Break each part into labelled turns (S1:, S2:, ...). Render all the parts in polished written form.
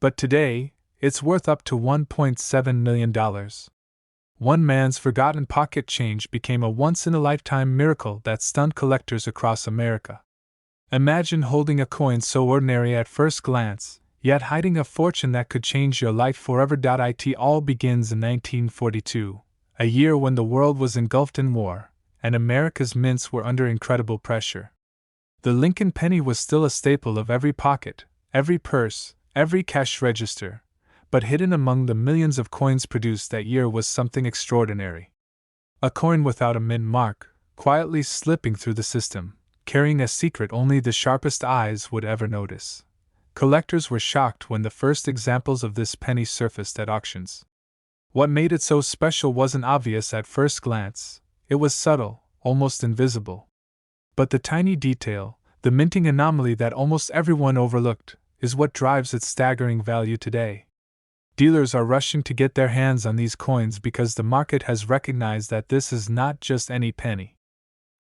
S1: But today, it's worth up to $1.7 million. One man's forgotten pocket change became a once-in-a-lifetime miracle that stunned collectors across America. Imagine holding a coin so ordinary at first glance, yet hiding a fortune that could change your life forever. It all begins in 1942, a year when the world was engulfed in war, and America's mints were under incredible pressure. The Lincoln penny was still a staple of every pocket, every purse, every cash register, but hidden among the millions of coins produced that year was something extraordinary. A coin without a mint mark, quietly slipping through the system, carrying a secret only the sharpest eyes would ever notice. Collectors were shocked when the first examples of this penny surfaced at auctions. What made it so special wasn't obvious at first glance. It was subtle, almost invisible. But the tiny detail, the minting anomaly that almost everyone overlooked, is what drives its staggering value today. Dealers are rushing to get their hands on these coins because the market has recognized that this is not just any penny.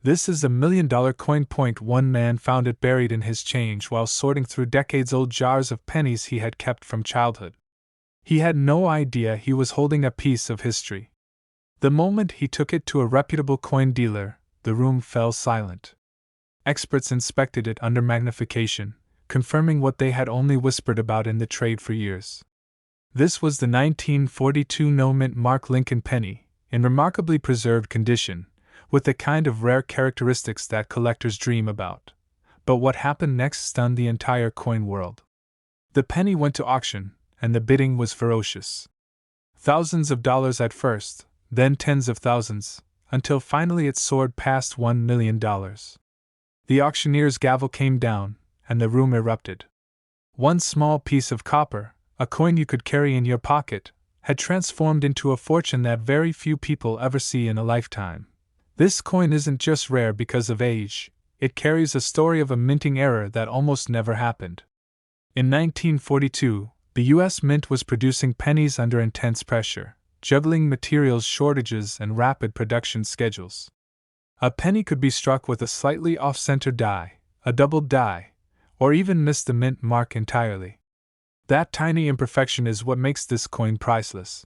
S1: This is a $1 million coin. One man found it buried in his change while sorting through decades-old jars of pennies he had kept from childhood. He had no idea he was holding a piece of history. The moment he took it to a reputable coin dealer, the room fell silent. Experts inspected it under magnification, confirming what they had only whispered about in the trade for years. This was the 1942 no-mint mark Lincoln penny, in remarkably preserved condition, with the kind of rare characteristics that collectors dream about. But what happened next stunned the entire coin world. The penny went to auction, and the bidding was ferocious. Thousands of dollars at first, then tens of thousands, until finally it soared past $1 million. The auctioneer's gavel came down, and the room erupted. One small piece of copper, a coin you could carry in your pocket, had transformed into a fortune that very few people ever see in a lifetime. This coin isn't just rare because of age, it carries a story of a minting error that almost never happened. In 1942, the U.S. Mint was producing pennies under intense pressure, juggling materials shortages and rapid production schedules. A penny could be struck with a slightly off-center die, a doubled die, or even miss the mint mark entirely. That tiny imperfection is what makes this coin priceless.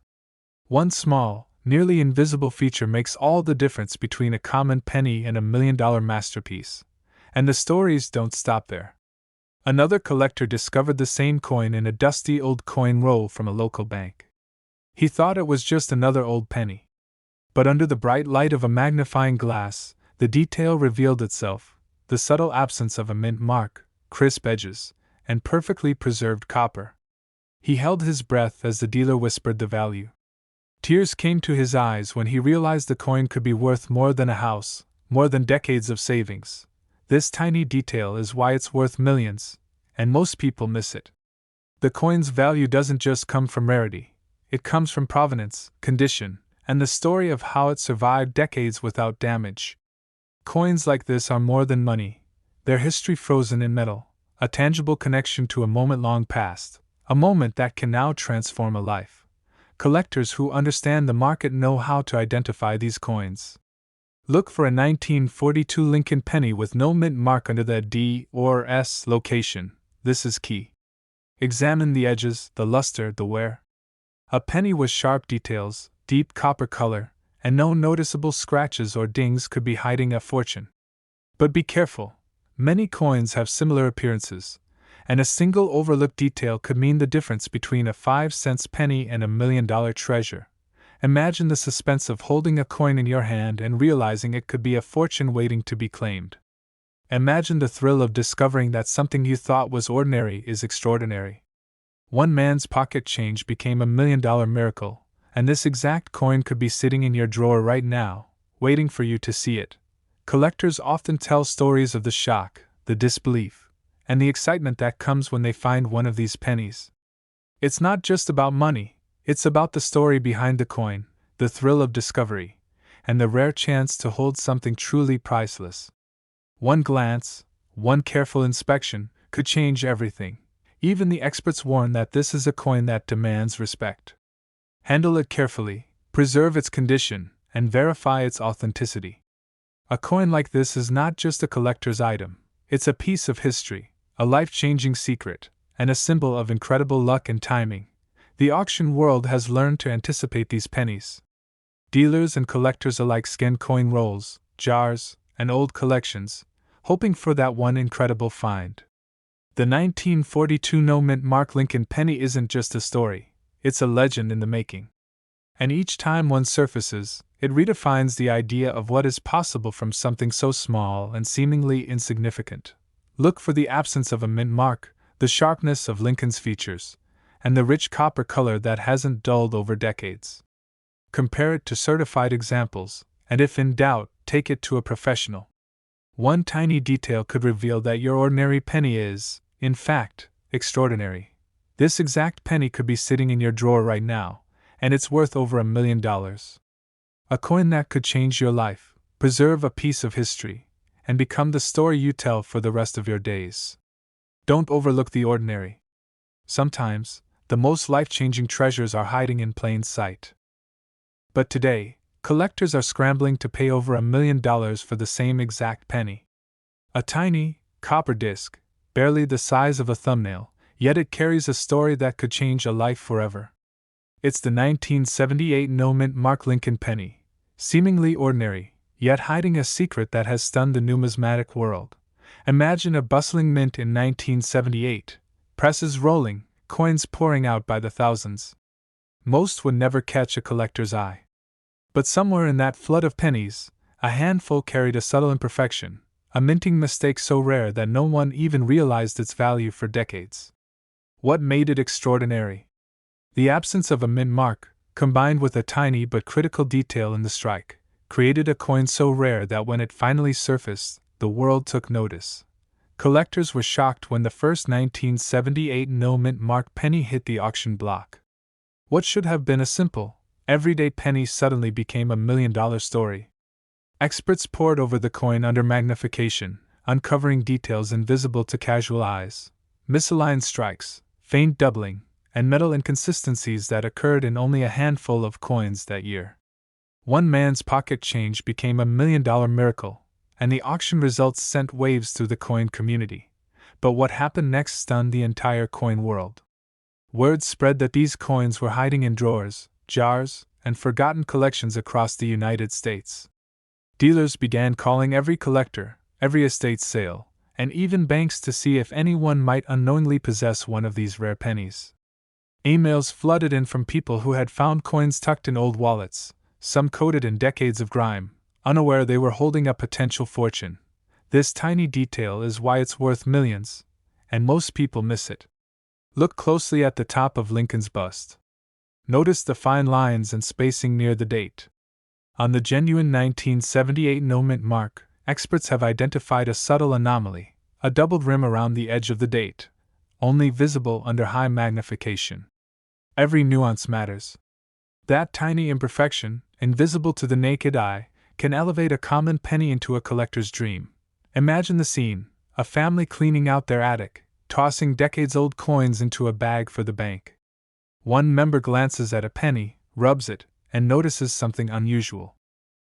S1: One small, nearly invisible feature makes all the difference between a common penny and a $1 million masterpiece. And the stories don't stop there. Another collector discovered the same coin in a dusty old coin roll from a local bank. He thought it was just another old penny. But under the bright light of a magnifying glass, the detail revealed itself: the subtle absence of a mint mark, crisp edges, and perfectly preserved copper. He held his breath as the dealer whispered the value. Tears came to his eyes when he realized the coin could be worth more than a house, more than decades of savings. This tiny detail is why it's worth millions, and most people miss it. The coin's value doesn't just come from rarity, it comes from provenance, condition, and the story of how it survived decades without damage. Coins like this are more than money, their history frozen in metal, a tangible connection to a moment long past, a moment that can now transform a life. Collectors who understand the market know how to identify these coins. Look for a 1942 Lincoln penny with no mint mark under the D or S location. This is key. Examine the edges, the luster, the wear. A penny with sharp details, deep copper color, and no noticeable scratches or dings could be hiding a fortune. But be careful. Many coins have similar appearances, and a single overlooked detail could mean the difference between a 5-cent penny and a $1 million treasure. Imagine the suspense of holding a coin in your hand and realizing it could be a fortune waiting to be claimed. Imagine the thrill of discovering that something you thought was ordinary is extraordinary. One man's pocket change became a $1 million miracle, and this exact coin could be sitting in your drawer right now, waiting for you to see it. Collectors often tell stories of the shock, the disbelief, and the excitement that comes when they find one of these pennies. It's not just about money, it's about the story behind the coin, the thrill of discovery, and the rare chance to hold something truly priceless. One glance, one careful inspection, could change everything. Even the experts warn that this is a coin that demands respect. Handle it carefully, preserve its condition, and verify its authenticity. A coin like this is not just a collector's item, it's a piece of history, a life-changing secret, and a symbol of incredible luck and timing. The auction world has learned to anticipate these pennies. Dealers and collectors alike scan coin rolls, jars, and old collections, hoping for that one incredible find. The 1942 no-mint Mark Lincoln penny isn't just a story, it's a legend in the making. And each time one surfaces, it redefines the idea of what is possible from something so small and seemingly insignificant. Look for the absence of a mint mark, the sharpness of Lincoln's features, and the rich copper color that hasn't dulled over decades. Compare it to certified examples, and if in doubt, take it to a professional. One tiny detail could reveal that your ordinary penny is, in fact, extraordinary. This exact penny could be sitting in your drawer right now, and it's worth over $1 million. A coin that could change your life, preserve a piece of history, and become the story you tell for the rest of your days. Don't overlook the ordinary. Sometimes, the most life-changing treasures are hiding in plain sight. But today, collectors are scrambling to pay over $1 million for the same exact penny. A tiny, copper disc, barely the size of a thumbnail, yet it carries a story that could change a life forever. It's the 1978 no-mint Mark Lincoln penny, seemingly ordinary, yet hiding a secret that has stunned the numismatic world. Imagine a bustling mint in 1978, presses rolling, coins pouring out by the thousands. Most would never catch a collector's eye. But somewhere in that flood of pennies, a handful carried a subtle imperfection, a minting mistake so rare that no one even realized its value for decades. What made it extraordinary? The absence of a mint mark, combined with a tiny but critical detail in the strike, created a coin so rare that when it finally surfaced, the world took notice. Collectors were shocked when the first 1978 no-mint mark penny hit the auction block. What should have been a simple, everyday penny suddenly became $1 million story. Experts pored over the coin under magnification, uncovering details invisible to casual eyes, misaligned strikes, faint doubling, and metal inconsistencies that occurred in only a handful of coins that year. One man's pocket change became $1 million miracle, and the auction results sent waves through the coin community. But what happened next stunned the entire coin world. Word spread that these coins were hiding in drawers, jars, and forgotten collections across the United States. Dealers began calling every collector, every estate sale, and even banks to see if anyone might unknowingly possess one of these rare pennies. Emails flooded in from people who had found coins tucked in old wallets, some coated in decades of grime, unaware they were holding a potential fortune. This tiny detail is why it's worth millions, and most people miss it. Look closely at the top of Lincoln's bust. Notice the fine lines and spacing near the date. On the genuine 1978 no-mint mark, experts have identified a subtle anomaly, a doubled rim around the edge of the date, only visible under high magnification. Every nuance matters. That tiny imperfection, invisible to the naked eye, can elevate a common penny into a collector's dream. Imagine the scene: a family cleaning out their attic, tossing decades-old coins into a bag for the bank. One member glances at a penny, rubs it, and notices something unusual.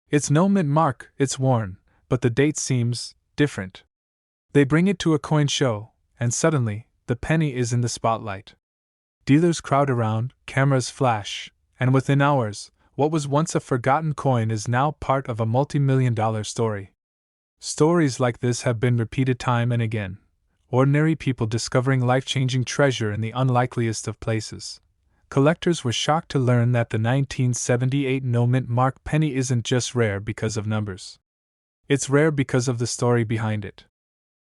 S1: It's no mint mark, it's worn, but the date seems different. They bring it to a coin show, and suddenly, the penny is in the spotlight. Dealers crowd around, cameras flash, and within hours, what was once a forgotten coin is now part of a multi-million-dollar story. Stories like this have been repeated time and again. Ordinary people discovering life-changing treasure in the unlikeliest of places. Collectors were shocked to learn that the 1978 no-mint mark penny isn't just rare because of numbers. It's rare because of the story behind it.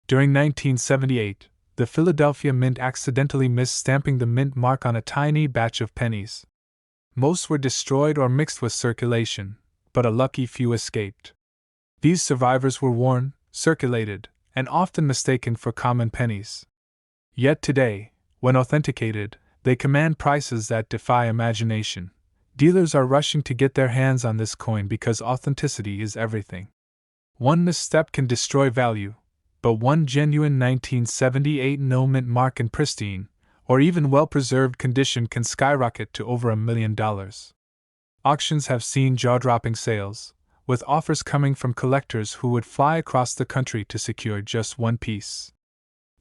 S1: During 1978, the Philadelphia Mint accidentally missed stamping the mint mark on a tiny batch of pennies. Most were destroyed or mixed with circulation, but a lucky few escaped. These survivors were worn, circulated, and often mistaken for common pennies. Yet today, when authenticated, they command prices that defy imagination. Dealers are rushing to get their hands on this coin because authenticity is everything. One misstep can destroy value, but one genuine 1978 no-mint mark in pristine, or even well-preserved condition can skyrocket to over $1 million. Auctions have seen jaw-dropping sales, with offers coming from collectors who would fly across the country to secure just one piece.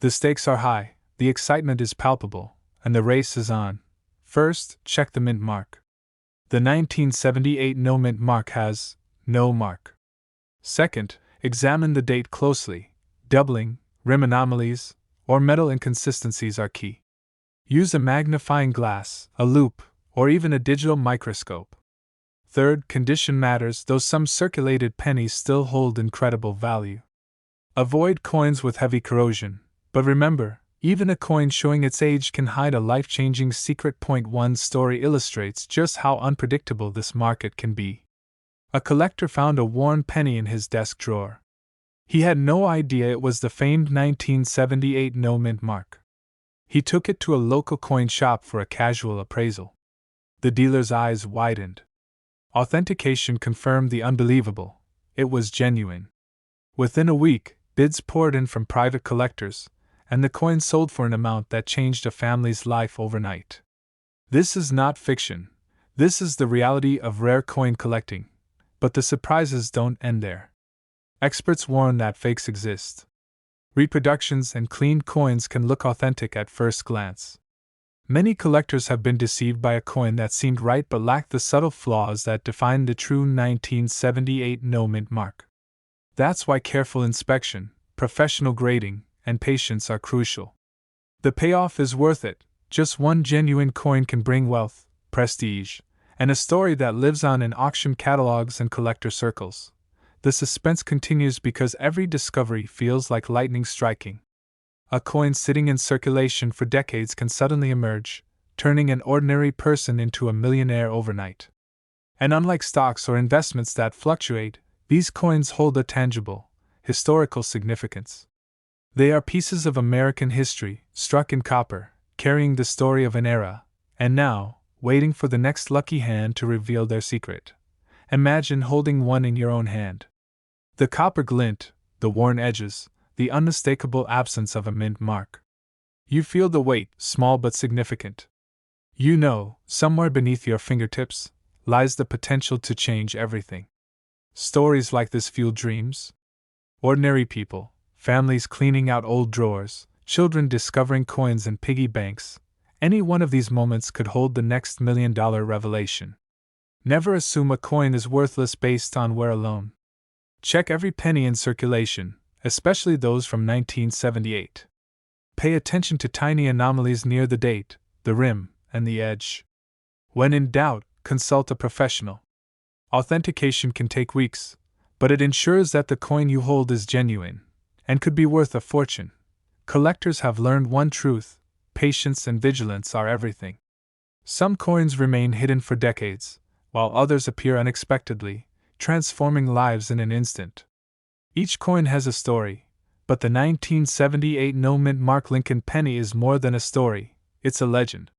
S1: The stakes are high, the excitement is palpable, and the race is on. First, check the mint mark. The 1978 no mint mark has no mark. Second, examine the date closely. Doubling, rim anomalies, or metal inconsistencies are key. Use a magnifying glass, a loupe, or even a digital microscope. Third, condition matters, though some circulated pennies still hold incredible value. Avoid coins with heavy corrosion, but remember, even a coin showing its age can hide a life-changing secret. One story illustrates just how unpredictable this market can be. A collector found a worn penny in his desk drawer. He had no idea it was the famed 1978 no mint mark. He took it to a local coin shop for a casual appraisal. The dealer's eyes widened. Authentication confirmed the unbelievable. It was genuine. Within a week, bids poured in from private collectors, and the coin sold for an amount that changed a family's life overnight. This is not fiction. This is the reality of rare coin collecting. But the surprises don't end there. Experts warn that fakes exist. Reproductions and cleaned coins can look authentic at first glance. Many collectors have been deceived by a coin that seemed right but lacked the subtle flaws that define the true 1978 no mint mark. That's why careful inspection, professional grading, and patience are crucial. The payoff is worth it. Just one genuine coin can bring wealth, prestige, and a story that lives on in auction catalogs and collector circles. The suspense continues because every discovery feels like lightning striking. A coin sitting in circulation for decades can suddenly emerge, turning an ordinary person into a millionaire overnight. And unlike stocks or investments that fluctuate, these coins hold a tangible, historical significance. They are pieces of American history, struck in copper, carrying the story of an era, and now, waiting for the next lucky hand to reveal their secret. Imagine holding one in your own hand. The copper glint, the worn edges, the unmistakable absence of a mint mark. You feel the weight, small but significant. You know, somewhere beneath your fingertips, lies the potential to change everything. Stories like this fuel dreams. Ordinary people, families cleaning out old drawers, children discovering coins in piggy banks. Any one of these moments could hold the next $1 million revelation. Never assume a coin is worthless based on wear alone. Check every penny in circulation, especially those from 1978. Pay attention to tiny anomalies near the date, the rim, and the edge. When in doubt, consult a professional. Authentication can take weeks, but it ensures that the coin you hold is genuine and could be worth a fortune. Collectors have learned one truth: patience and vigilance are everything. Some coins remain hidden for decades, while others appear unexpectedly, transforming lives in an instant. Each coin has a story, but the 1978 no mint mark Lincoln penny is more than a story, it's a legend.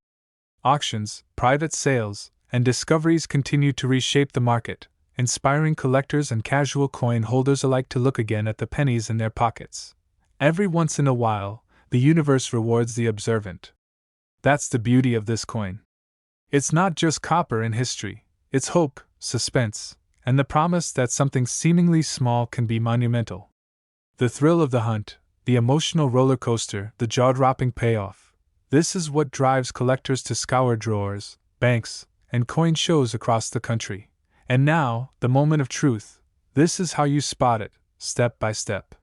S1: Auctions, private sales, and discoveries continue to reshape the market, inspiring collectors and casual coin holders alike to look again at the pennies in their pockets. Every once in a while, the universe rewards the observant. That's the beauty of this coin. It's not just copper in history, it's hope, suspense, and the promise that something seemingly small can be monumental. The thrill of the hunt, the emotional roller coaster, the jaw-dropping payoff. This is what drives collectors to scour drawers, banks, and coin shows across the country. And now, the moment of truth. This is how you spot it, step by step.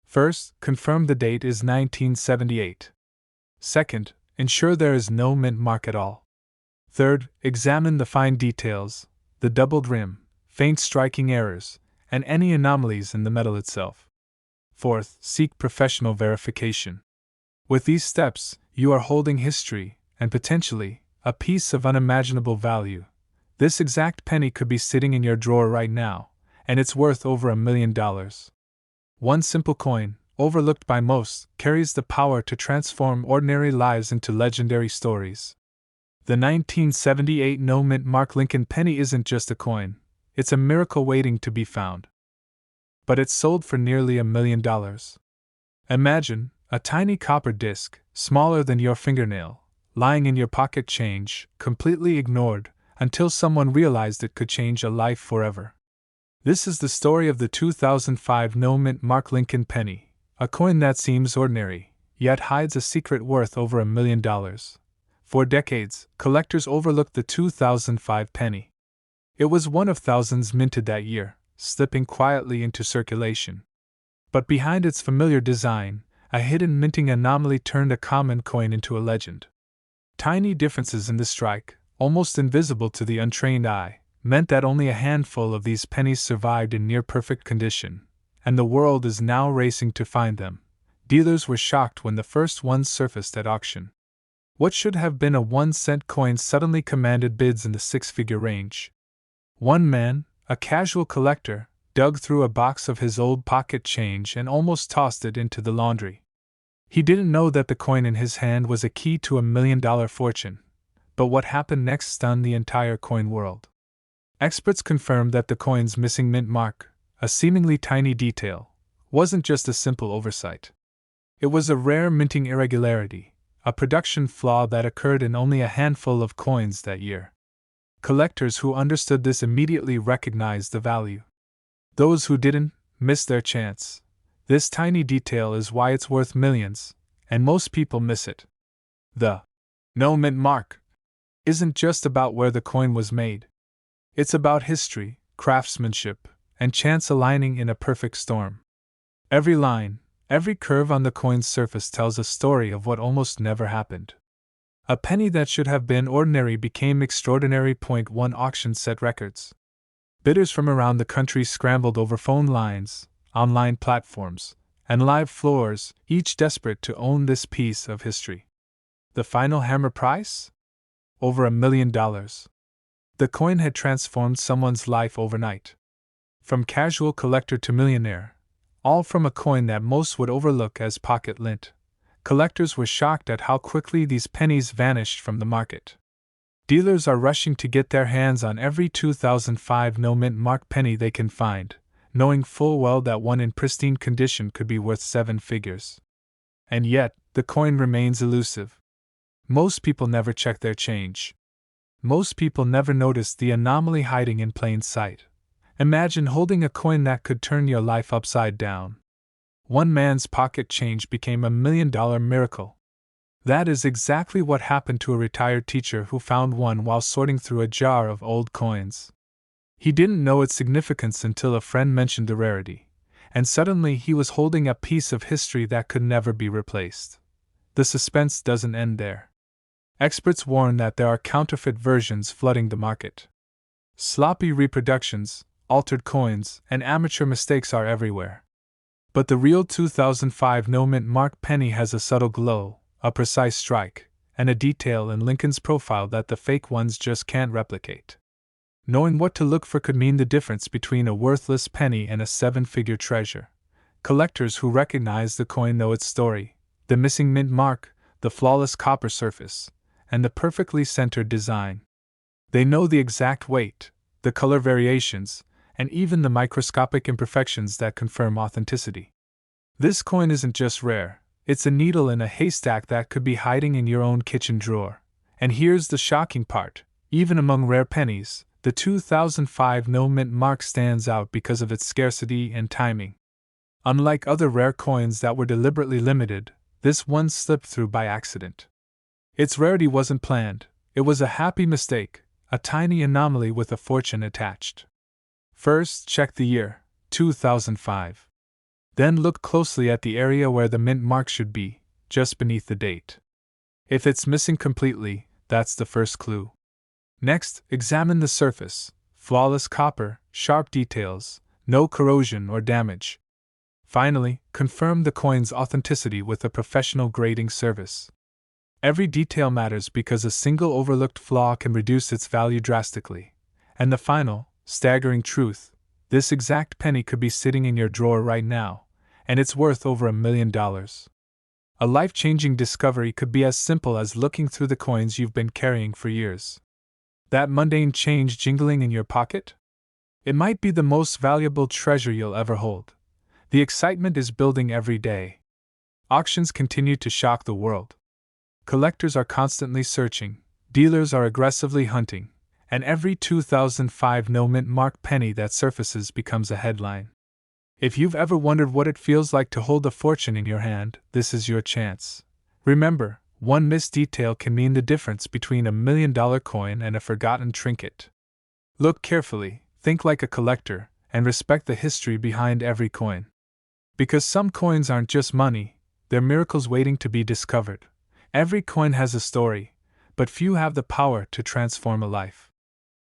S1: First, confirm the date is 1978. Second, ensure there is no mint mark at all. Third, examine the fine details, the doubled rim, faint striking errors, and any anomalies in the metal itself. Fourth, seek professional verification. With these steps, you are holding history, and potentially, a piece of unimaginable value. This exact penny could be sitting in your drawer right now, and it's worth over $1 million. One simple coin, overlooked by most, carries the power to transform ordinary lives into legendary stories. The 1978 no mint mark Lincoln penny isn't just a coin, it's a miracle waiting to be found. But it's sold for nearly $1 million. Imagine a tiny copper disc, smaller than your fingernail, lying in your pocket change, completely ignored, until someone realized it could change a life forever. This is the story of the 2005 no mint mark Lincoln penny, a coin that seems ordinary, yet hides a secret worth over $1 million. For decades, collectors overlooked the 2005 penny. It was one of thousands minted that year, slipping quietly into circulation. But behind its familiar design, a hidden minting anomaly turned a common coin into a legend. Tiny differences in the strike, almost invisible to the untrained eye, meant that only a handful of these pennies survived in near-perfect condition, and the world is now racing to find them. Dealers were shocked when the first ones surfaced at auction. What should have been a 1-cent coin suddenly commanded bids in the six-figure range. One man, a casual collector, dug through a box of his old pocket change and almost tossed it into the laundry. He didn't know that the coin in his hand was a key to a $1 million fortune, but what happened next stunned the entire coin world. Experts confirmed that the coin's missing mint mark, a seemingly tiny detail, wasn't just a simple oversight. It was a rare minting irregularity, a production flaw that occurred in only a handful of coins that year. Collectors who understood this immediately recognized the value. Those who didn't missed their chance. This tiny detail is why it's worth millions, and most people miss it. The no mint mark isn't just about where the coin was made. It's about history, craftsmanship, and chance aligning in a perfect storm. Every line, every curve on the coin's surface tells a story of what almost never happened. A penny that should have been ordinary became extraordinary. One auction set records. Bidders from around the country scrambled over phone lines, online platforms, and live floors, each desperate to own this piece of history. The final hammer price? Over $1 million. The coin had transformed someone's life overnight. From casual collector to millionaire, all from a coin that most would overlook as pocket lint. Collectors were shocked at how quickly these pennies vanished from the market. Dealers are rushing to get their hands on every 2005 no-mint mark penny they can find, knowing full well that one in pristine condition could be worth 7 figures. And yet, the coin remains elusive. Most people never check their change. Most people never notice the anomaly hiding in plain sight. Imagine holding a coin that could turn your life upside down. One man's pocket change became a $1 million miracle. That is exactly what happened to a retired teacher who found one while sorting through a jar of old coins. He didn't know its significance until a friend mentioned the rarity, and suddenly he was holding a piece of history that could never be replaced. The suspense doesn't end there. Experts warn that there are counterfeit versions flooding the market. Sloppy reproductions, altered coins, and amateur mistakes are everywhere. But the real 2005 no-mint mark penny has a subtle glow, a precise strike, and a detail in Lincoln's profile that the fake ones just can't replicate. Knowing what to look for could mean the difference between a worthless penny and a 7-figure treasure. Collectors who recognize the coin know its story: the missing mint mark, the flawless copper surface, and the perfectly centered design. They know the exact weight, the color variations, and even the microscopic imperfections that confirm authenticity. This coin isn't just rare, it's a needle in a haystack that could be hiding in your own kitchen drawer. And here's the shocking part: even among rare pennies, the 2005 no-mint mark stands out because of its scarcity and timing. Unlike other rare coins that were deliberately limited, this one slipped through by accident. Its rarity wasn't planned, it was a happy mistake, a tiny anomaly with a fortune attached. First, check the year, 2005. Then look closely at the area where the mint mark should be, just beneath the date. If it's missing completely, that's the first clue. Next, examine the surface: flawless copper, sharp details, no corrosion or damage. Finally, confirm the coin's authenticity with a professional grading service. Every detail matters because a single overlooked flaw can reduce its value drastically. And the final, staggering truth: this exact penny could be sitting in your drawer right now, and it's worth over $1 million. A life-changing discovery could be as simple as looking through the coins you've been carrying for years. That mundane change jingling in your pocket? It might be the most valuable treasure you'll ever hold. The excitement is building every day. Auctions continue to shock the world. Collectors are constantly searching, dealers are aggressively hunting, and every 2005 no-mint mark penny that surfaces becomes a headline. If you've ever wondered what it feels like to hold a fortune in your hand, this is your chance. Remember, one missed detail can mean the difference between $1 million coin and a forgotten trinket. Look carefully, think like a collector, and respect the history behind every coin. Because some coins aren't just money, they're miracles waiting to be discovered. Every coin has a story, but few have the power to transform a life.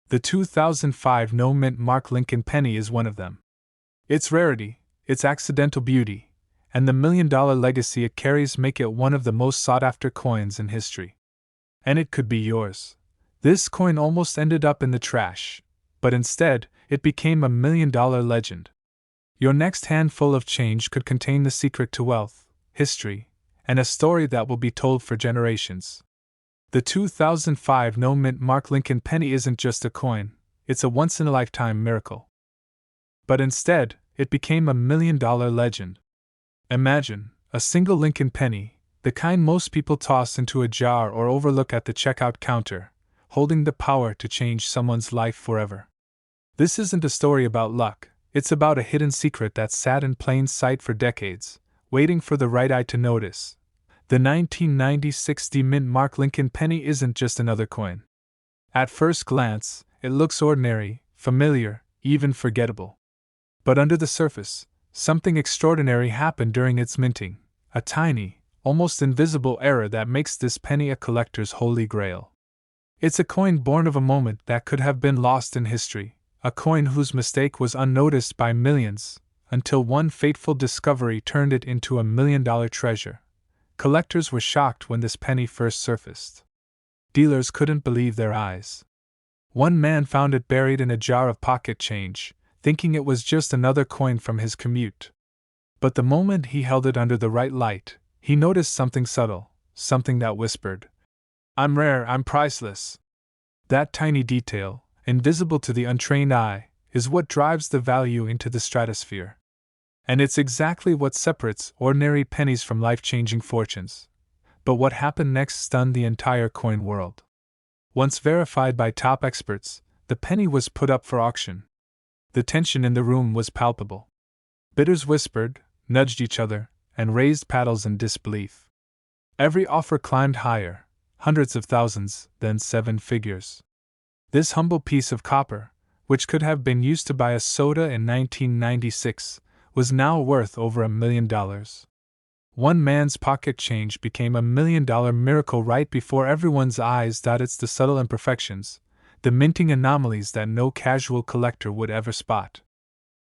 S1: The 2005 no-mint Mark Lincoln penny is one of them. Its rarity, its accidental beauty, and the $1 million legacy it carries make it one of the most sought-after coins in history. And it could be yours. This coin almost ended up in the trash, but instead, it became a $1 million legend. Your next handful of change could contain the secret to wealth, history, and a story that will be told for generations. The 2005 no-mint Mark Lincoln penny isn't just a coin, it's a once-in-a-lifetime miracle. But instead, it became a $1 million legend. Imagine, a single Lincoln penny, the kind most people toss into a jar or overlook at the checkout counter, holding the power to change someone's life forever. This isn't a story about luck, it's about a hidden secret that sat in plain sight for decades, waiting for the right eye to notice. The 1996 mint Mark Lincoln penny isn't just another coin. At first glance, it looks ordinary, familiar, even forgettable. But under the surface, something extraordinary happened during its minting, a tiny, almost invisible error that makes this penny a collector's holy grail. It's a coin born of a moment that could have been lost in history, a coin whose mistake was unnoticed by millions, until one fateful discovery turned it into a $1 million treasure. Collectors were shocked when this penny first surfaced. Dealers couldn't believe their eyes. One man found it buried in a jar of pocket change, thinking it was just another coin from his commute. But the moment he held it under the right light, he noticed something subtle, something that whispered, "I'm rare, I'm priceless." That tiny detail, invisible to the untrained eye, is what drives the value into the stratosphere. And it's exactly what separates ordinary pennies from life-changing fortunes. But what happened next stunned the entire coin world. Once verified by top experts, the penny was put up for auction. The tension in the room was palpable. Bidders whispered, nudged each other, and raised paddles in disbelief. Every offer climbed higher, hundreds of thousands, then seven figures. This humble piece of copper, which could have been used to buy a soda in 1996, was now worth over $1 million. One man's pocket change became a $1 million miracle right before everyone's eyes. It's the subtle imperfections, the minting anomalies that no casual collector would ever spot.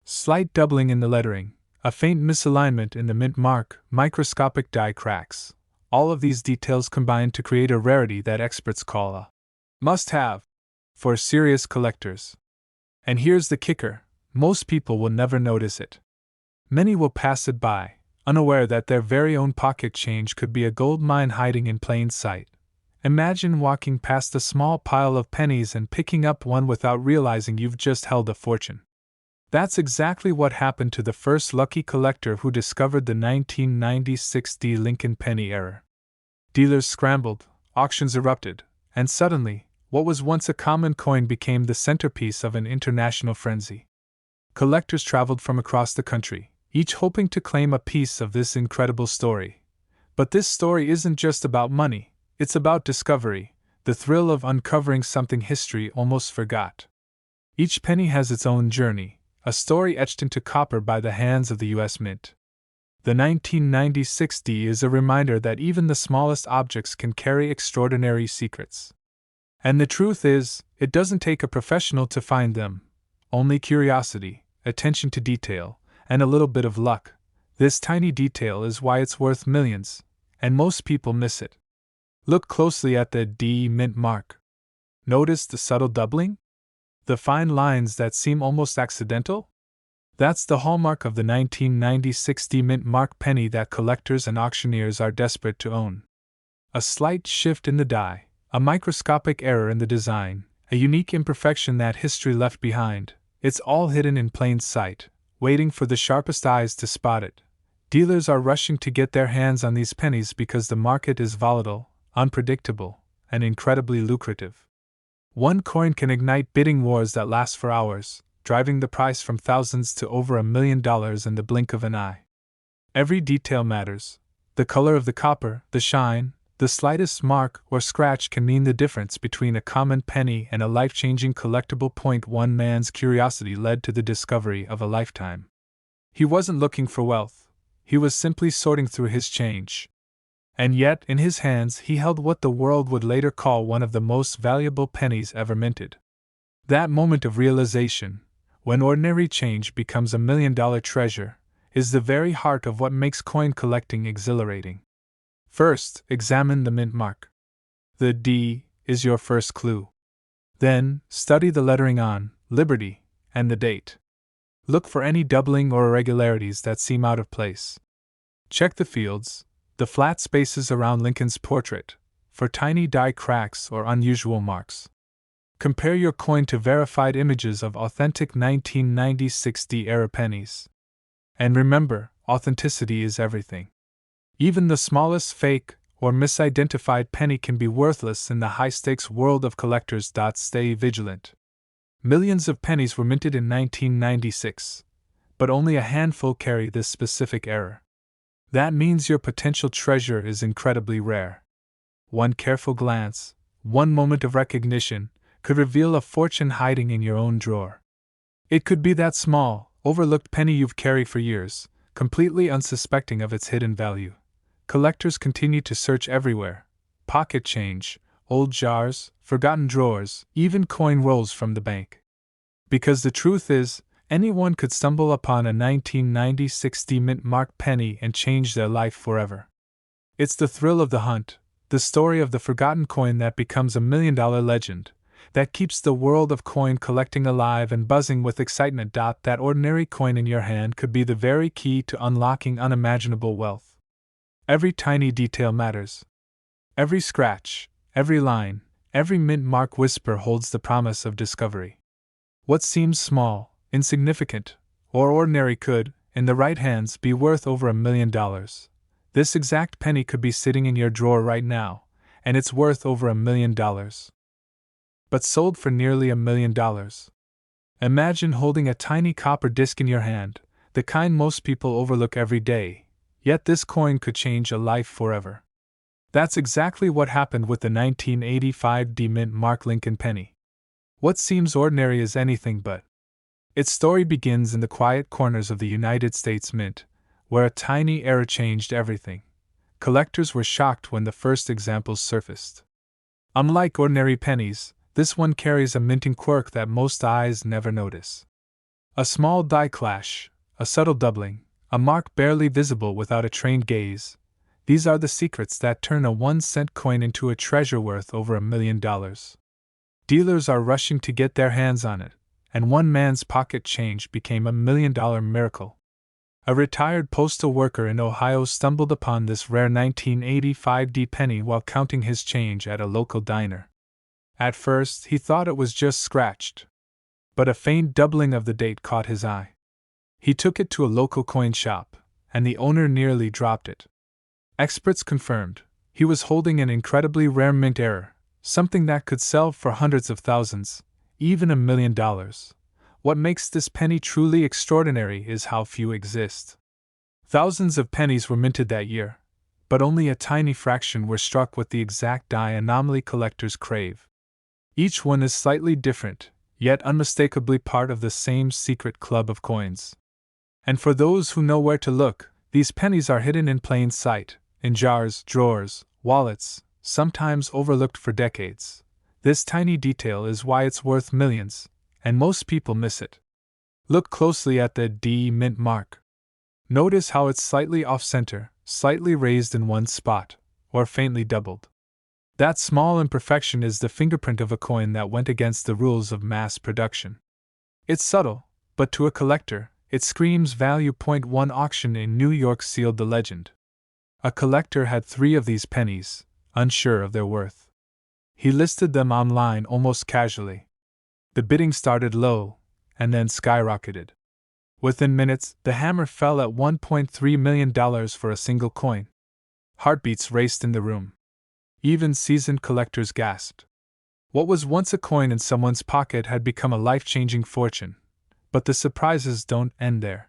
S1: Slight doubling in the lettering, a faint misalignment in the mint mark, microscopic die cracks. All of these details combined to create a rarity that experts call a must-have for serious collectors. And here's the kicker: most people will never notice it. Many will pass it by, unaware that their very own pocket change could be a gold mine hiding in plain sight. Imagine walking past a small pile of pennies and picking up one without realizing you've just held a fortune. That's exactly what happened to the first lucky collector who discovered the 1996 Lincoln penny error. Dealers scrambled, auctions erupted, and suddenly, what was once a common coin became the centerpiece of an international frenzy. Collectors traveled from across the country, each hoping to claim a piece of this incredible story. But this story isn't just about money. It's about discovery, the thrill of uncovering something history almost forgot. Each penny has its own journey, a story etched into copper by the hands of the U.S. Mint. The 1996 D is a reminder that even the smallest objects can carry extraordinary secrets. And the truth is, it doesn't take a professional to find them. Only curiosity, attention to detail, and a little bit of luck. This tiny detail is why it's worth millions, and most people miss it. Look closely at the D mint mark. Notice the subtle doubling? The fine lines that seem almost accidental? That's the hallmark of the 1996 D mint mark penny that collectors and auctioneers are desperate to own. A slight shift in the die, a microscopic error in the design, a unique imperfection that history left behind. It's all hidden in plain sight, waiting for the sharpest eyes to spot it. Dealers are rushing to get their hands on these pennies because the market is volatile, unpredictable, and incredibly lucrative. One coin can ignite bidding wars that last for hours, driving the price from thousands to over $1 million in the blink of an eye. Every detail matters. The color of the copper, the shine, the slightest mark or scratch can mean the difference between a common penny and a life-changing collectible. One man's curiosity led to the discovery of a lifetime. He wasn't looking for wealth, he was simply sorting through his change. And yet, in his hands, he held what the world would later call one of the most valuable pennies ever minted. That moment of realization, when ordinary change becomes $1 million treasure, is the very heart of what makes coin collecting exhilarating. First, examine the mint mark. The D is your first clue. Then, study the lettering on, Liberty, and the date. Look for any doubling or irregularities that seem out of place. Check the fields, the flat spaces around Lincoln's portrait, for tiny die cracks or unusual marks. Compare your coin to verified images of authentic 1996 D-era pennies. And remember, authenticity is everything. Even the smallest fake or misidentified penny can be worthless in the high-stakes world of collectors. Stay vigilant. Millions of pennies were minted in 1996, but only a handful carry this specific error. That means your potential treasure is incredibly rare. One careful glance, one moment of recognition, could reveal a fortune hiding in your own drawer. It could be that small, overlooked penny you've carried for years, completely unsuspecting of its hidden value. Collectors continue to search everywhere: pocket change, old jars, forgotten drawers, even coin rolls from the bank. Because the truth is, anyone could stumble upon a 1996 mint mark penny and change their life forever. It's the thrill of the hunt, the story of the forgotten coin that becomes $1 million legend, that keeps the world of coin collecting alive and buzzing with excitement. That ordinary coin in your hand could be the very key to unlocking unimaginable wealth. Every tiny detail matters. Every scratch, every line, every mint mark whisper holds the promise of discovery. What seems small, insignificant, or ordinary could, in the right hands, be worth over $1 million. This exact penny could be sitting in your drawer right now, and it's worth over $1 million. But sold for nearly $1 million. Imagine holding a tiny copper disc in your hand, the kind most people overlook every day, yet this coin could change a life forever. That's exactly what happened with the 1985 D-mint mark Lincoln penny. What seems ordinary is anything but. Its story begins in the quiet corners of the United States Mint, where a tiny error changed everything. Collectors were shocked when the first examples surfaced. Unlike ordinary pennies, this one carries a minting quirk that most eyes never notice. A small die clash, a subtle doubling, a mark barely visible without a trained gaze. These are the secrets that turn a 1-cent coin into a treasure worth over $1 million. Dealers are rushing to get their hands on it, and one man's pocket change became $1 million miracle. A retired postal worker in Ohio stumbled upon this rare 1985 D penny while counting his change at a local diner. At first, he thought it was just scratched, but a faint doubling of the date caught his eye. He took it to a local coin shop, and the owner nearly dropped it. Experts confirmed he was holding an incredibly rare mint error, something that could sell for hundreds of thousands, even $1 million. What makes this penny truly extraordinary is how few exist. Thousands of pennies were minted that year, but only a tiny fraction were struck with the exact die anomaly collectors crave. Each one is slightly different, yet unmistakably part of the same secret club of coins. And for those who know where to look, these pennies are hidden in plain sight, in jars, drawers, wallets, sometimes overlooked for decades. This tiny detail is why it's worth millions, and most people miss it. Look closely at the D mint mark. Notice how it's slightly off-center, slightly raised in one spot, or faintly doubled. That small imperfection is the fingerprint of a coin that went against the rules of mass production. It's subtle, but to a collector, it screams value. One auction in New York sealed the legend. A collector had 3 of these pennies, unsure of their worth. He listed them online almost casually. The bidding started low, and then skyrocketed. Within minutes, the hammer fell at $1.3 million for a single coin. Heartbeats raced in the room. Even seasoned collectors gasped. What was once a coin in someone's pocket had become a life-changing fortune, But the surprises don't end there.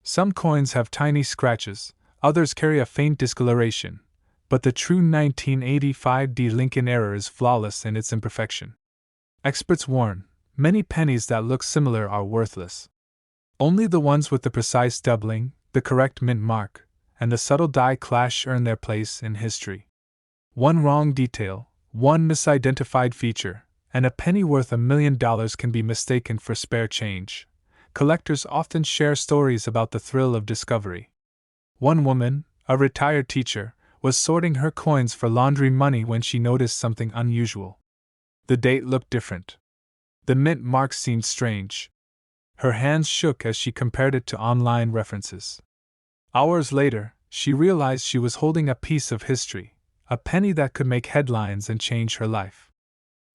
S1: Some coins have tiny scratches, others carry a faint discoloration, but the true 1985 D Lincoln error is flawless in its imperfection. Experts warn, many pennies that look similar are worthless. Only the ones with the precise doubling, the correct mint mark, and the subtle die clash earn their place in history. One wrong detail, one misidentified feature, and a penny worth $1 million can be mistaken for spare change. Collectors often share stories about the thrill of discovery. One woman, a retired teacher, was sorting her coins for laundry money when she noticed something unusual. The date looked different. The mint mark seemed strange. Her hands shook as she compared it to online references. Hours later, she realized she was holding a piece of history, a penny that could make headlines and change her life.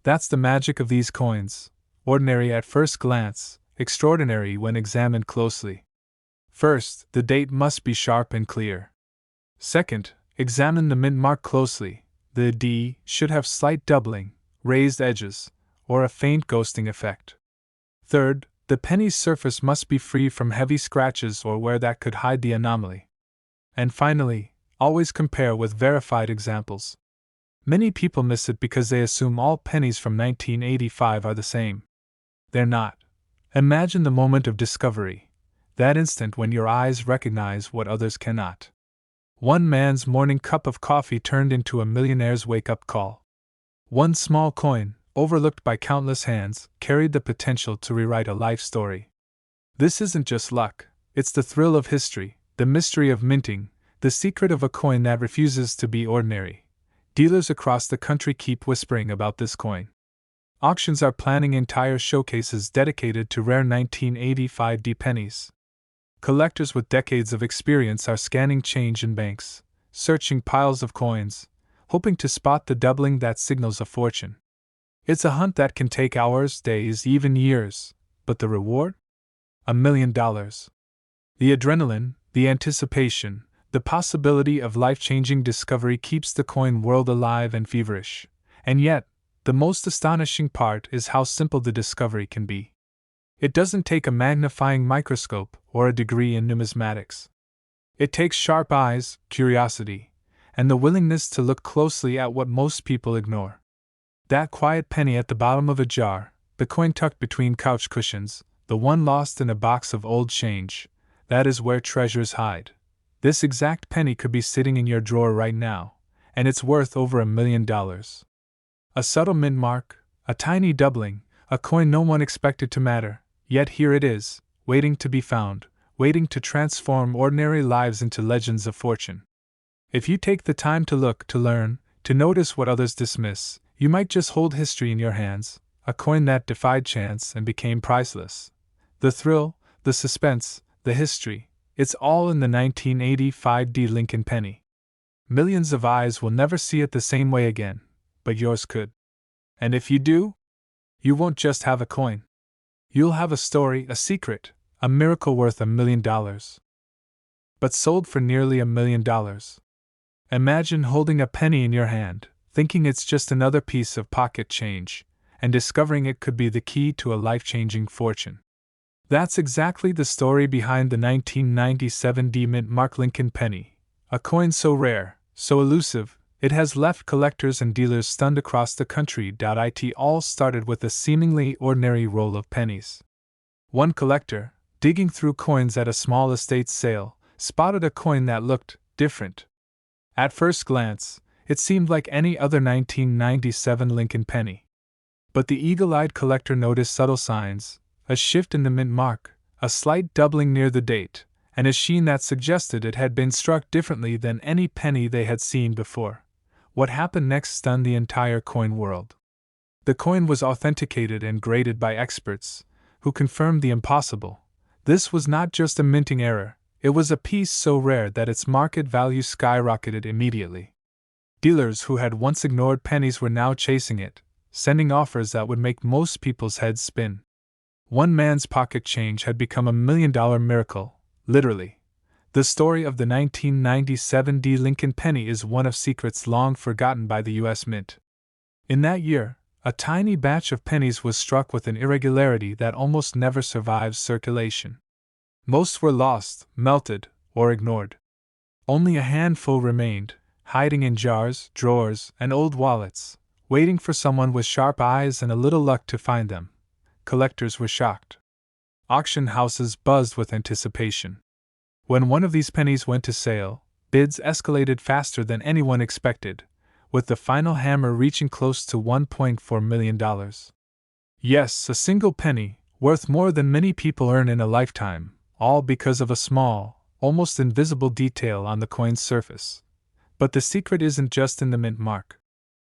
S1: That's the magic of these coins, ordinary at first glance, extraordinary when examined closely. First, the date must be sharp and clear. Second, examine the mint mark closely. The D should have slight doubling, raised edges, or a faint ghosting effect. Third, the penny's surface must be free from heavy scratches or where that could hide the anomaly. And finally, always compare with verified examples. Many people miss it because they assume all pennies from 1985 are the same. They're not. Imagine the moment of discovery, that instant when your eyes recognize what others cannot. One man's morning cup of coffee turned into a millionaire's wake-up call. One small coin, overlooked by countless hands, carried the potential to rewrite a life story. This isn't just luck, it's the thrill of history, the mystery of minting, the secret of a coin that refuses to be ordinary. Dealers across the country keep whispering about this coin. Auctions are planning entire showcases dedicated to rare 1985 D pennies. Collectors with decades of experience are scanning change in banks, searching piles of coins, hoping to spot the doubling that signals a fortune. It's a hunt that can take hours, days, even years, but the reward? $1 million. The adrenaline, the anticipation, the possibility of life-changing discovery keeps the coin world alive and feverish. And yet, the most astonishing part is how simple the discovery can be. It doesn't take a magnifying microscope or a degree in numismatics. It takes sharp eyes, curiosity, and the willingness to look closely at what most people ignore. That quiet penny at the bottom of a jar, the coin tucked between couch cushions, the one lost in a box of old change, that is where treasures hide. This exact penny could be sitting in your drawer right now, and it's worth over $1 million. A subtle mint mark, a tiny doubling, a coin no one expected to matter, yet here it is, waiting to be found, waiting to transform ordinary lives into legends of fortune. If you take the time to look, to learn, to notice what others dismiss, you might just hold history in your hands, a coin that defied chance and became priceless. The thrill, the suspense, the history, it's all in the 1985 D Lincoln penny. Millions of eyes will never see it the same way again, but yours could. And if you do, you won't just have a coin. You'll have a story, a secret, a miracle worth $1 million. But sold for nearly $1 million. Imagine holding a penny in your hand, thinking it's just another piece of pocket change, and discovering it could be the key to a life-changing fortune. That's exactly the story behind the 1997 D Mint Mark Lincoln penny, a coin so rare, so elusive, it has left collectors and dealers stunned across the country. It all started with a seemingly ordinary roll of pennies. One collector, digging through coins at a small estate sale, spotted a coin that looked different. At first glance, it seemed like any other 1997 Lincoln penny. But the eagle-eyed collector noticed subtle signs, a shift in the mint mark, a slight doubling near the date, and a sheen that suggested it had been struck differently than any penny they had seen before. What happened next stunned the entire coin world. The coin was authenticated and graded by experts, who confirmed the impossible. This was not just a minting error, it was a piece so rare that its market value skyrocketed immediately. Dealers who had once ignored pennies were now chasing it, sending offers that would make most people's heads spin. One man's pocket change had become $1 million miracle, literally. The story of the 1997 D Lincoln penny is one of secrets long forgotten by the U.S. Mint. In that year, A tiny batch of pennies was struck with an irregularity that almost never survives circulation. Most were lost, melted, or ignored. Only a handful remained, hiding in jars, drawers, and old wallets, waiting for someone with sharp eyes and a little luck to find them. Collectors were shocked. Auction houses buzzed with anticipation. When one of these pennies went to sale, bids escalated faster than anyone expected, with the final hammer reaching close to $1.4 million. Yes, a single penny, worth more than many people earn in a lifetime, all because of a small, almost invisible detail on the coin's surface. But the secret isn't just in the mint mark.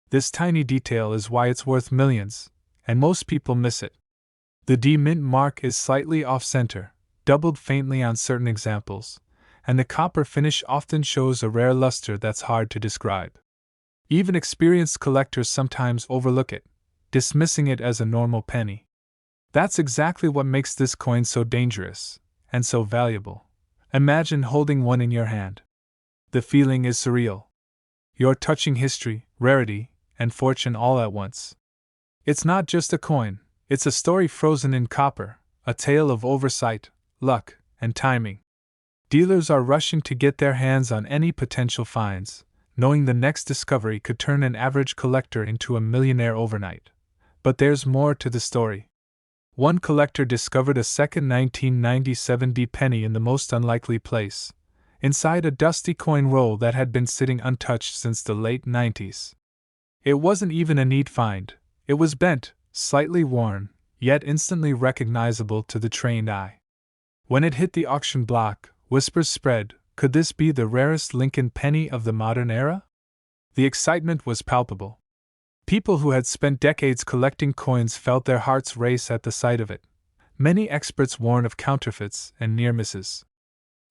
S1: This tiny detail is why it's worth millions, and most people miss it. The D mint mark is slightly off-center, doubled faintly on certain examples, and the copper finish often shows a rare luster that's hard to describe. Even experienced collectors sometimes overlook it, dismissing it as a normal penny. That's exactly what makes this coin so dangerous, and so valuable. Imagine holding one in your hand. The feeling is surreal. You're touching history, rarity, and fortune all at once. It's not just a coin, it's a story frozen in copper, a tale of oversight, luck, and timing. Dealers are rushing to get their hands on any potential finds, knowing the next discovery could turn an average collector into a millionaire overnight. But there's more to the story. One collector discovered a second 1997 D penny in the most unlikely place, inside a dusty coin roll that had been sitting untouched since the late 90s. It wasn't even a neat find, it was bent, slightly worn, yet instantly recognizable to the trained eye. When it hit the auction block, whispers spread, could this be the rarest Lincoln penny of the modern era? The excitement was palpable. People who had spent decades collecting coins felt their hearts race at the sight of it. Many experts warn of counterfeits and near misses.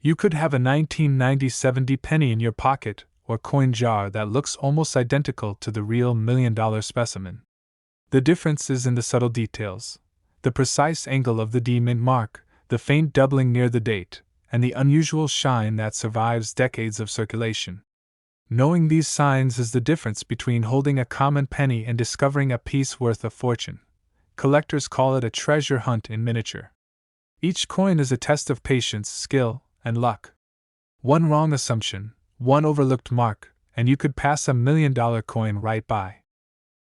S1: You could have a 1997 D penny in your pocket or coin jar that looks almost identical to the real $1 million specimen. The difference is in the subtle details, the precise angle of the D mint mark, the faint doubling near the date, and the unusual shine that survives decades of circulation. Knowing these signs is the difference between holding a common penny and discovering a piece worth a fortune. Collectors call it a treasure hunt in miniature. Each coin is a test of patience, skill, and luck. One wrong assumption, one overlooked mark, and you could pass $1 million coin right by.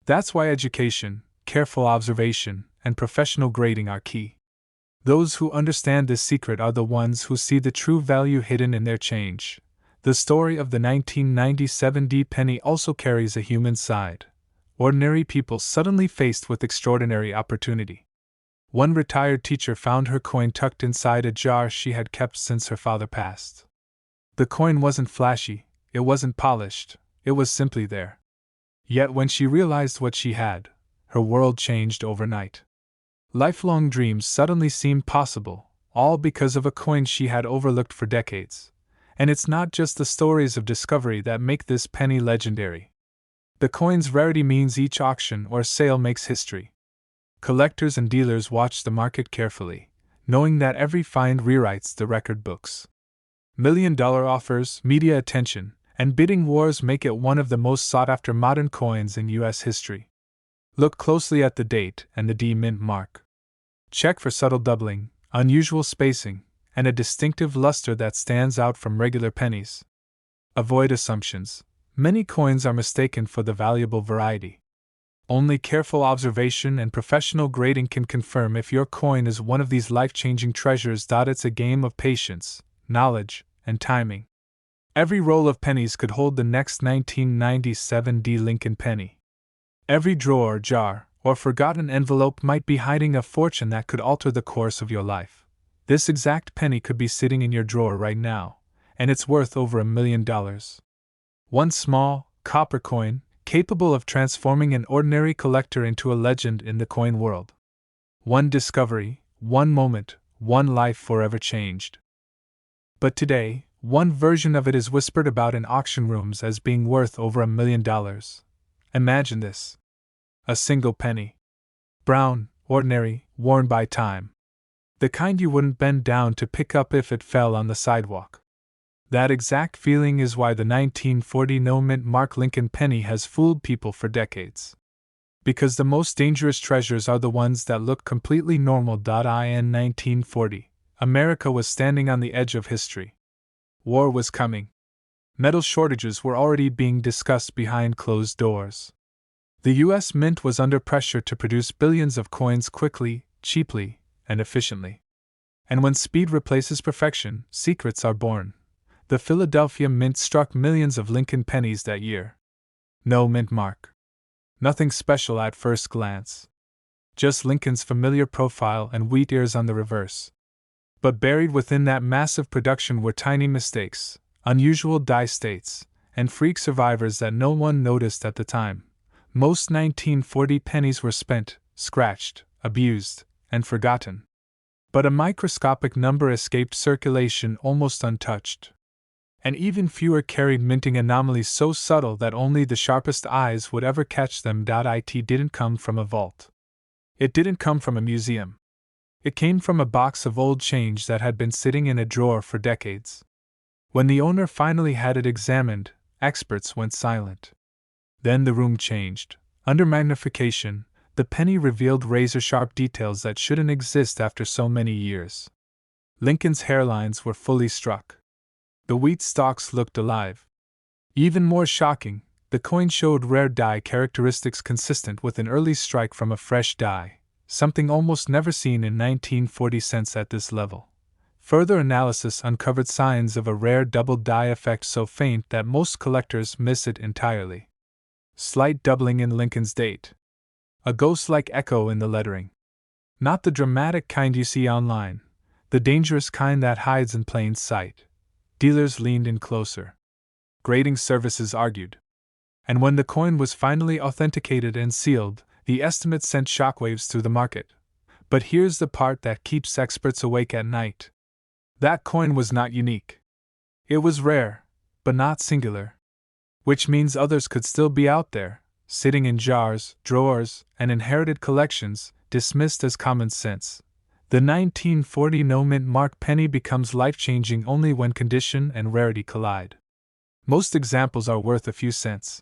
S1: That's why education, careful observation, and professional grading are key. Those who understand this secret are the ones who see the true value hidden in their change. The story of the 1997 D penny also carries a human side. Ordinary people suddenly faced with extraordinary opportunity. One retired teacher found her coin tucked inside a jar she had kept since her father passed. The coin wasn't flashy, it wasn't polished, it was simply there. Yet when she realized what she had, her world changed overnight. Lifelong dreams suddenly seemed possible, all because of a coin she had overlooked for decades. And it's not just the stories of discovery that make this penny legendary. The coin's rarity means each auction or sale makes history. Collectors and dealers watch the market carefully, knowing that every find rewrites the record books. $1 million offers, media attention, and bidding wars make it one of the most sought-after modern coins in U.S. history. Look closely at the date and the D mint mark. Check for subtle doubling, unusual spacing, and a distinctive luster that stands out from regular pennies. Avoid assumptions. Many coins are mistaken for the valuable variety. Only careful observation and professional grading can confirm if your coin is one of these life-changing treasures. It's a game of patience, knowledge, and timing. Every roll of pennies could hold the next 1997 D Lincoln penny. Every drawer, jar, or forgotten envelope might be hiding a fortune that could alter the course of your life. This exact penny could be sitting in your drawer right now, and it's worth over $1 million. One small, copper coin, capable of transforming an ordinary collector into a legend in the coin world. One discovery, one moment, one life forever changed. But today, one version of it is whispered about in auction rooms as being worth over $1 million. Imagine this. A single penny. Brown, ordinary, worn by time. The kind you wouldn't bend down to pick up if it fell on the sidewalk. That exact feeling is why the 1940 no mint mark Lincoln penny has fooled people for decades. Because the most dangerous treasures are the ones that look completely normal. In 1940, America was standing on the edge of history. War was coming. Metal shortages were already being discussed behind closed doors. The U.S. Mint was under pressure to produce billions of coins quickly, cheaply, and efficiently. And when speed replaces perfection, secrets are born. The Philadelphia Mint struck millions of Lincoln pennies that year. No mint mark. Nothing special at first glance. Just Lincoln's familiar profile and wheat ears on the reverse. But buried within that massive production were tiny mistakes, unusual die states, and freak survivors that no one noticed at the time. Most 1940 pennies were spent, scratched, abused, and forgotten. But a microscopic number escaped circulation almost untouched. And even fewer carried minting anomalies so subtle that only the sharpest eyes would ever catch them. It didn't come from a vault. It didn't come from a museum. It came from a box of old change that had been sitting in a drawer for decades. When the owner finally had it examined, experts went silent. Then the room changed. Under magnification, the penny revealed razor-sharp details that shouldn't exist after so many years. Lincoln's hairlines were fully struck. The wheat stalks looked alive. Even more shocking, the coin showed rare die characteristics consistent with an early strike from a fresh die, something almost never seen in 1940 cents at this level. Further analysis uncovered signs of a rare double die effect so faint that most collectors miss it entirely. Slight doubling in Lincoln's date. A ghost-like echo in the lettering. Not the dramatic kind you see online, the dangerous kind that hides in plain sight. Dealers leaned in closer. Grading services argued. And when the coin was finally authenticated and sealed, the estimate sent shockwaves through the market. But here's the part that keeps experts awake at night. That coin was not unique. It was rare, but not singular. Which means others could still be out there, sitting in jars, drawers, and inherited collections, dismissed as common sense. The 1940 no-mint mark penny becomes life-changing only when condition and rarity collide. Most examples are worth a few cents.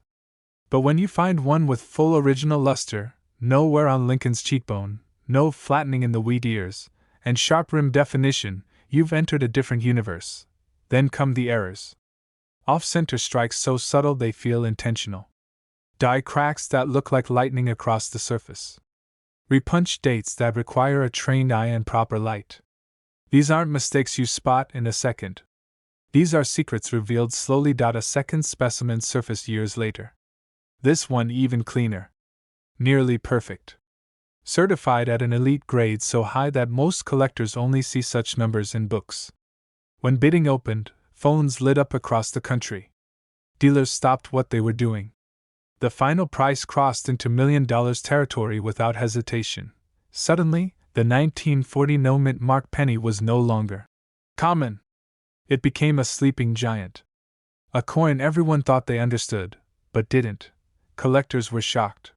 S1: But when you find one with full original luster, no wear on Lincoln's cheekbone, no flattening in the wheat ears, and sharp rim definition, you've entered a different universe. Then come the errors. Off-center strikes so subtle they feel intentional. Die cracks that look like lightning across the surface. Repunched dates that require a trained eye and proper light. These aren't mistakes you spot in a second. These are secrets revealed slowly. A second specimen surfaced years later. This one even cleaner. Nearly perfect. Certified at an elite grade so high that most collectors only see such numbers in books. When bidding opened, phones lit up across the country. Dealers stopped what they were doing. The final price crossed into $1 million territory without hesitation. Suddenly, the 1940 no-mint mark penny was no longer common. It became a sleeping giant. A coin everyone thought they understood, but didn't. Collectors were shocked.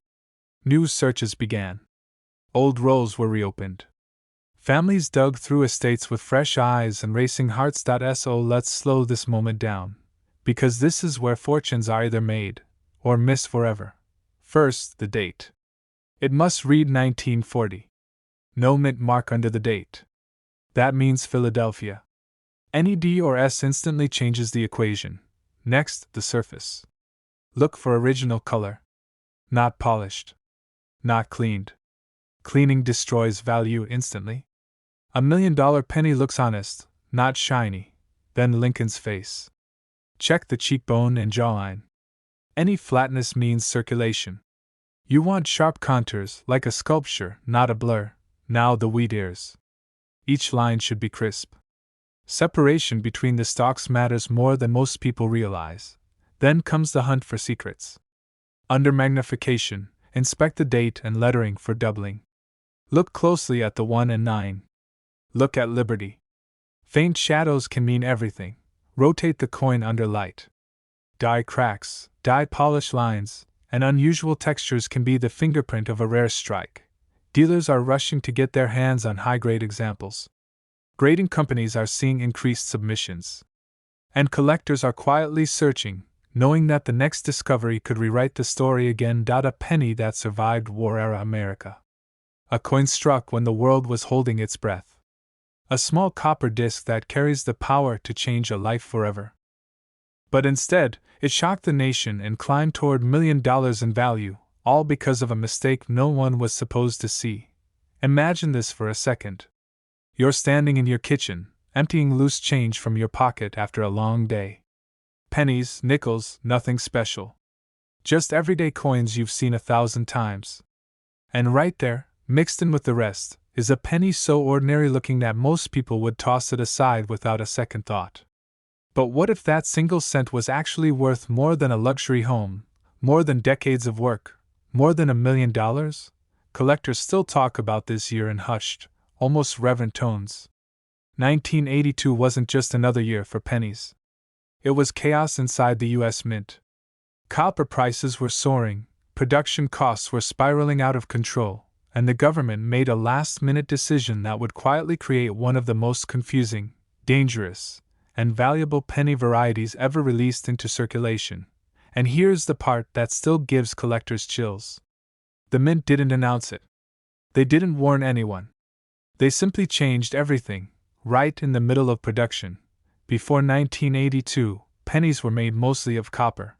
S1: New searches began. Old rolls were reopened. Families dug through estates with fresh eyes and racing hearts. So let's slow this moment down, because this is where fortunes are either made or missed forever. First, the date. It must read 1940. No mint mark under the date. That means Philadelphia. Any D or S instantly changes the equation. Next, the surface. Look for original color. Not polished. Not cleaned. Cleaning destroys value instantly. $1 million penny looks honest, not shiny. Then Lincoln's face. Check the cheekbone and jawline. Any flatness means circulation. You want sharp contours, like a sculpture, not a blur. Now the wheat ears. Each line should be crisp. Separation between the stalks matters more than most people realize. Then comes the hunt for secrets. Under magnification, inspect the date and lettering for doubling. Look closely at the 1 and 9. Look at Liberty. Faint shadows can mean everything. Rotate the coin under light. Die cracks, die polish lines, and unusual textures can be the fingerprint of a rare strike. Dealers are rushing to get their hands on high-grade examples. Grading companies are seeing increased submissions. And collectors are quietly searching, knowing that the next discovery could rewrite the story again. A penny that survived war-era America. A coin struck when the world was holding its breath. A small copper disc that carries the power to change a life forever. But instead, it shocked the nation and climbed toward $1 million in value, all because of a mistake no one was supposed to see. Imagine this for a second. You're standing in your kitchen, emptying loose change from your pocket after a long day. Pennies, nickels, nothing special. Just everyday coins you've seen 1,000 times. And right there, mixed in with the rest, is a penny so ordinary looking that most people would toss it aside without a second thought. But what if that single cent was actually worth more than a luxury home, more than decades of work, more than $1 million? Collectors still talk about this year in hushed, almost reverent tones. 1982 wasn't just another year for pennies. It was chaos inside the U.S. Mint. Copper prices were soaring, production costs were spiraling out of control, and the government made a last-minute decision that would quietly create one of the most confusing, dangerous, and valuable penny varieties ever released into circulation. And here's the part that still gives collectors chills. The Mint didn't announce it. They didn't warn anyone. They simply changed everything, right in the middle of production. Before 1982, pennies were made mostly of copper.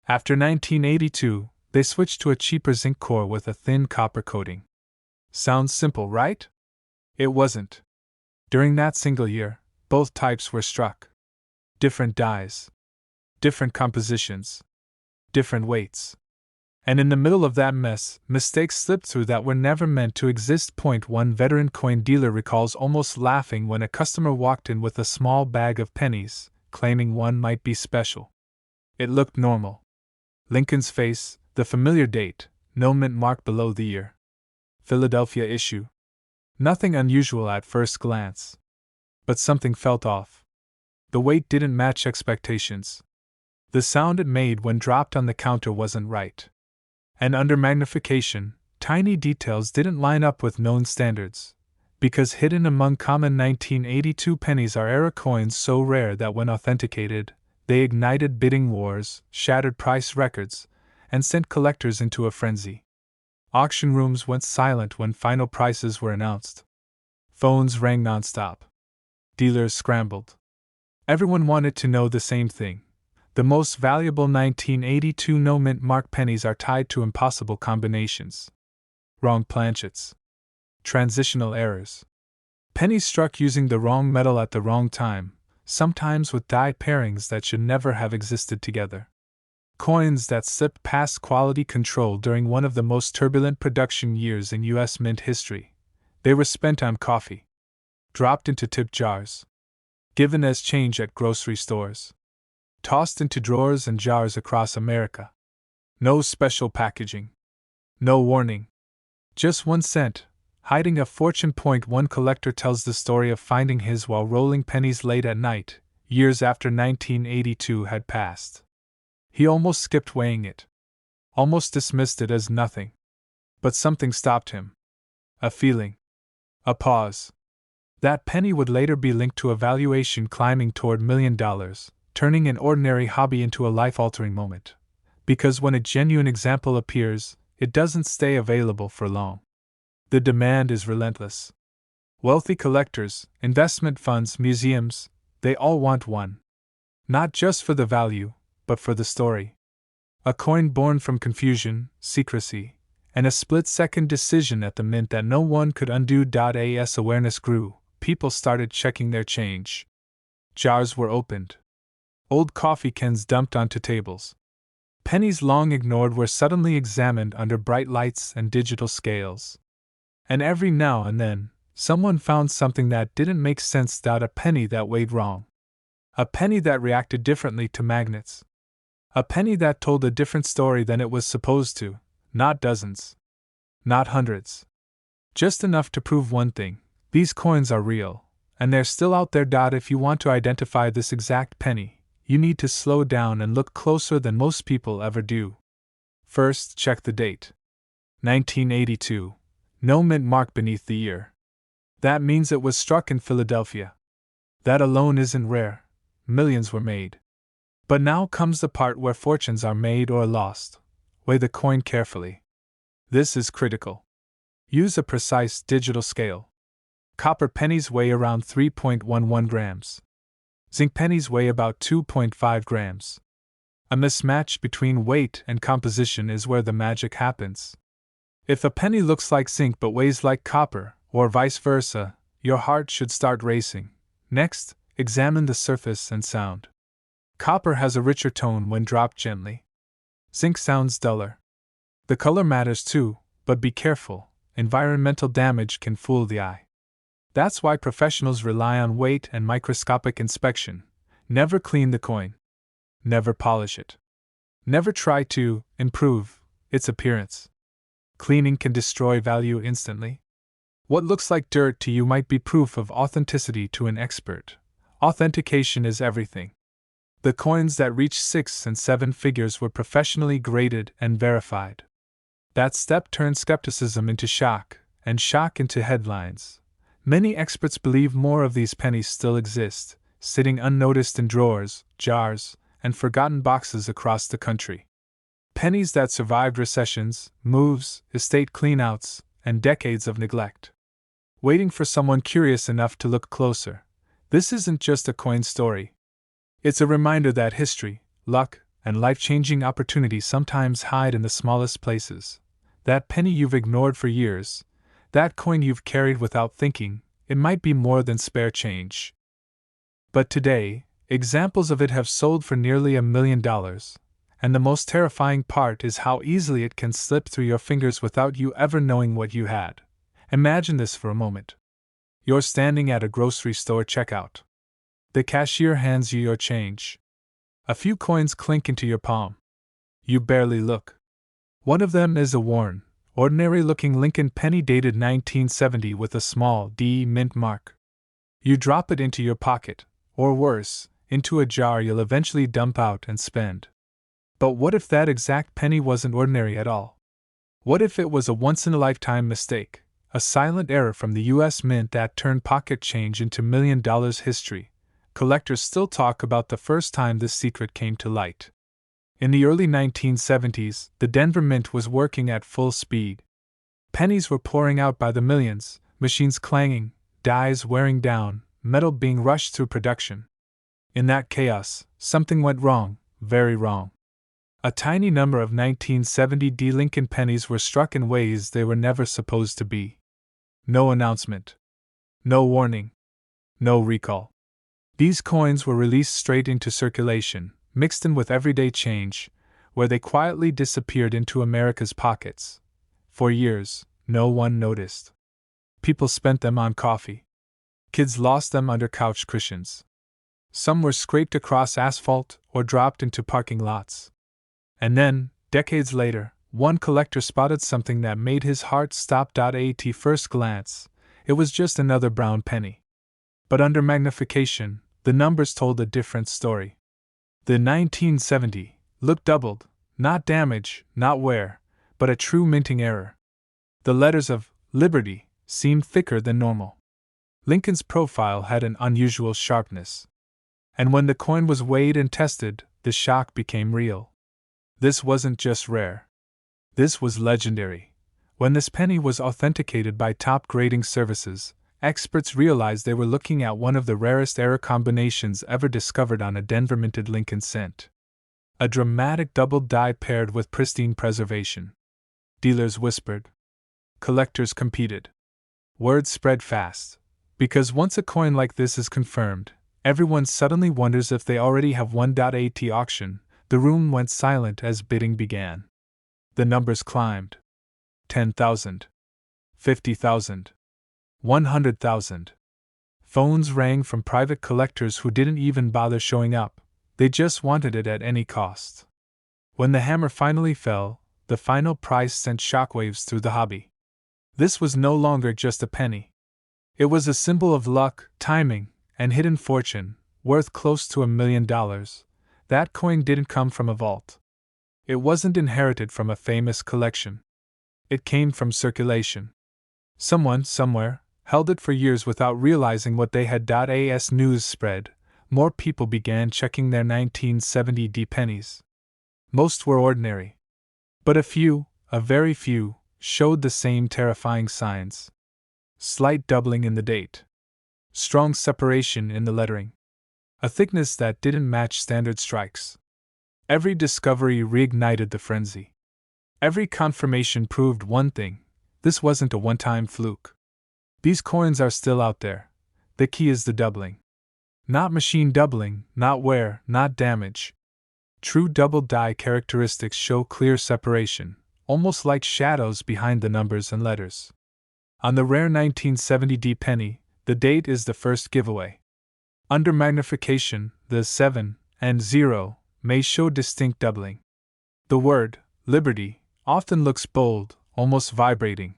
S1: After 1982, they switched to a cheaper zinc core with a thin copper coating. Sounds simple, right? It wasn't. During that single year, both types were struck. Different dyes. Different compositions. Different weights. And in the middle of that mess, mistakes slipped through that were never meant to exist. One veteran coin dealer recalls almost laughing when a customer walked in with a small bag of pennies, claiming one might be special. It looked normal. Lincoln's face, the familiar date, no mint mark below the year. Philadelphia issue. Nothing unusual at first glance. But something felt off. The weight didn't match expectations. The sound it made when dropped on the counter wasn't right. And under magnification, tiny details didn't line up with known standards, because hidden among common 1982 pennies are era coins so rare that when authenticated, they ignited bidding wars, shattered price records, and sent collectors into a frenzy. Auction rooms went silent when final prices were announced. Phones rang nonstop. Dealers scrambled. Everyone wanted to know the same thing. The most valuable 1982 no-mint mark pennies are tied to impossible combinations. Wrong planchets. Transitional errors. Pennies struck using the wrong metal at the wrong time, sometimes with die pairings that should never have existed together. Coins that slipped past quality control during one of the most turbulent production years in U.S. mint history. They were spent on coffee. Dropped into tip jars. Given as change at grocery stores. Tossed into drawers and jars across America. No special packaging. No warning. Just 1 cent, hiding a fortune. One collector tells the story of finding his while rolling pennies late at night, years after 1982 had passed. He almost skipped weighing it. Almost dismissed it as nothing. But something stopped him. A feeling. A pause. That penny would later be linked to a valuation climbing toward $1 million. Turning an ordinary hobby into a life-altering moment. Because when a genuine example appears, it doesn't stay available for long. The demand is relentless. Wealthy collectors, investment funds, museums, they all want one. Not just for the value, but for the story. A coin born from confusion, secrecy, and a split-second decision at the mint that no one could undo. As awareness grew, people started checking their change. Jars were opened. Old coffee cans dumped onto tables. Pennies long ignored were suddenly examined under bright lights and digital scales. And every now and then, someone found something that didn't make sense. A penny that weighed wrong. A penny that reacted differently to magnets. A penny that told a different story than it was supposed to, not dozens. Not hundreds. Just enough to prove one thing: these coins are real, and they're still out there. If you want to identify this exact penny, you need to slow down and look closer than most people ever do. First, check the date. 1982. No mint mark beneath the year. That means it was struck in Philadelphia. That alone isn't rare. Millions were made. But now comes the part where fortunes are made or lost. Weigh the coin carefully. This is critical. Use a precise digital scale. Copper pennies weigh around 3.11 grams. Zinc pennies weigh about 2.5 grams. A mismatch between weight and composition is where the magic happens. If a penny looks like zinc but weighs like copper, or vice versa, your heart should start racing. Next, examine the surface and sound. Copper has a richer tone when dropped gently. Zinc sounds duller. The color matters too, but be careful, environmental damage can fool the eye. That's why professionals rely on weight and microscopic inspection. Never clean the coin. Never polish it. Never try to improve its appearance. Cleaning can destroy value instantly. What looks like dirt to you might be proof of authenticity to an expert. Authentication is everything. The coins that reached 6 and 7 figures were professionally graded and verified. That step turned skepticism into shock, and shock into headlines. Many experts believe more of these pennies still exist, sitting unnoticed in drawers, jars, and forgotten boxes across the country. Pennies that survived recessions, moves, estate cleanouts, and decades of neglect. Waiting for someone curious enough to look closer. This isn't just a coin story. It's a reminder that history, luck, and life-changing opportunity sometimes hide in the smallest places. That penny you've ignored for years, that coin you've carried without thinking, it might be more than spare change. But today, examples of it have sold for nearly $1 million, and the most terrifying part is how easily it can slip through your fingers without you ever knowing what you had. Imagine this for a moment. You're standing at a grocery store checkout. The cashier hands you your change. A few coins clink into your palm. You barely look. One of them is a worn, ordinary-looking Lincoln penny dated 1970 with a small D mint mark. You drop it into your pocket, or worse, into a jar you'll eventually dump out and spend. But what if that exact penny wasn't ordinary at all? What if it was a once-in-a-lifetime mistake, a silent error from the U.S. Mint that turned pocket change into $1 million history? Collectors still talk about the first time this secret came to light. In the early 1970s, the Denver Mint was working at full speed. Pennies were pouring out by the millions, machines clanging, dies wearing down, metal being rushed through production. In that chaos, something went wrong, very wrong. A tiny number of 1970 D Lincoln pennies were struck in ways they were never supposed to be. No announcement. No warning. No recall. These coins were released straight into circulation, mixed in with everyday change, where they quietly disappeared into America's pockets. For years, no one noticed. People spent them on coffee. Kids lost them under couch cushions. Some were scraped across asphalt or dropped into parking lots. And then, decades later, one collector spotted something that made his heart stop. At first glance, it was just another brown penny. But under magnification, the numbers told a different story. The 1970 look doubled, not damage, not wear, but a true minting error. The letters of Liberty seemed thicker than normal. Lincoln's profile had an unusual sharpness. And when the coin was weighed and tested, the shock became real. This wasn't just rare. This was legendary. When this penny was authenticated by top grading services, experts realized they were looking at one of the rarest error combinations ever discovered on a Denver minted Lincoln cent. A dramatic double die paired with pristine preservation. Dealers whispered. Collectors competed. Word spread fast. Because once a coin like this is confirmed, everyone suddenly wonders if they already have one. At auction, the room went silent as bidding began. The numbers climbed. 10,000. 50,000. 100,000. Phones rang from private collectors who didn't even bother showing up, they just wanted it at any cost. When the hammer finally fell, the final price sent shockwaves through the hobby. This was no longer just a penny. It was a symbol of luck, timing, and hidden fortune, worth close to $1 million. That coin didn't come from a vault. It wasn't inherited from a famous collection. It came from circulation. Someone, somewhere, held it for years without realizing what they had. As news spread, more people began checking their 1970 pennies. Most were ordinary. But a very few, showed the same terrifying signs. Slight doubling in the date. Strong separation in the lettering. A thickness that didn't match standard strikes. Every discovery reignited the frenzy. Every confirmation proved one thing: this wasn't a one-time fluke. These coins are still out there. The key is the doubling. Not machine doubling, not wear, not damage. True double die characteristics show clear separation, almost like shadows behind the numbers and letters. On the rare 1970 penny, the date is the first giveaway. Under magnification, the 7 and 0 may show distinct doubling. The word, liberty, often looks bold, almost vibrating.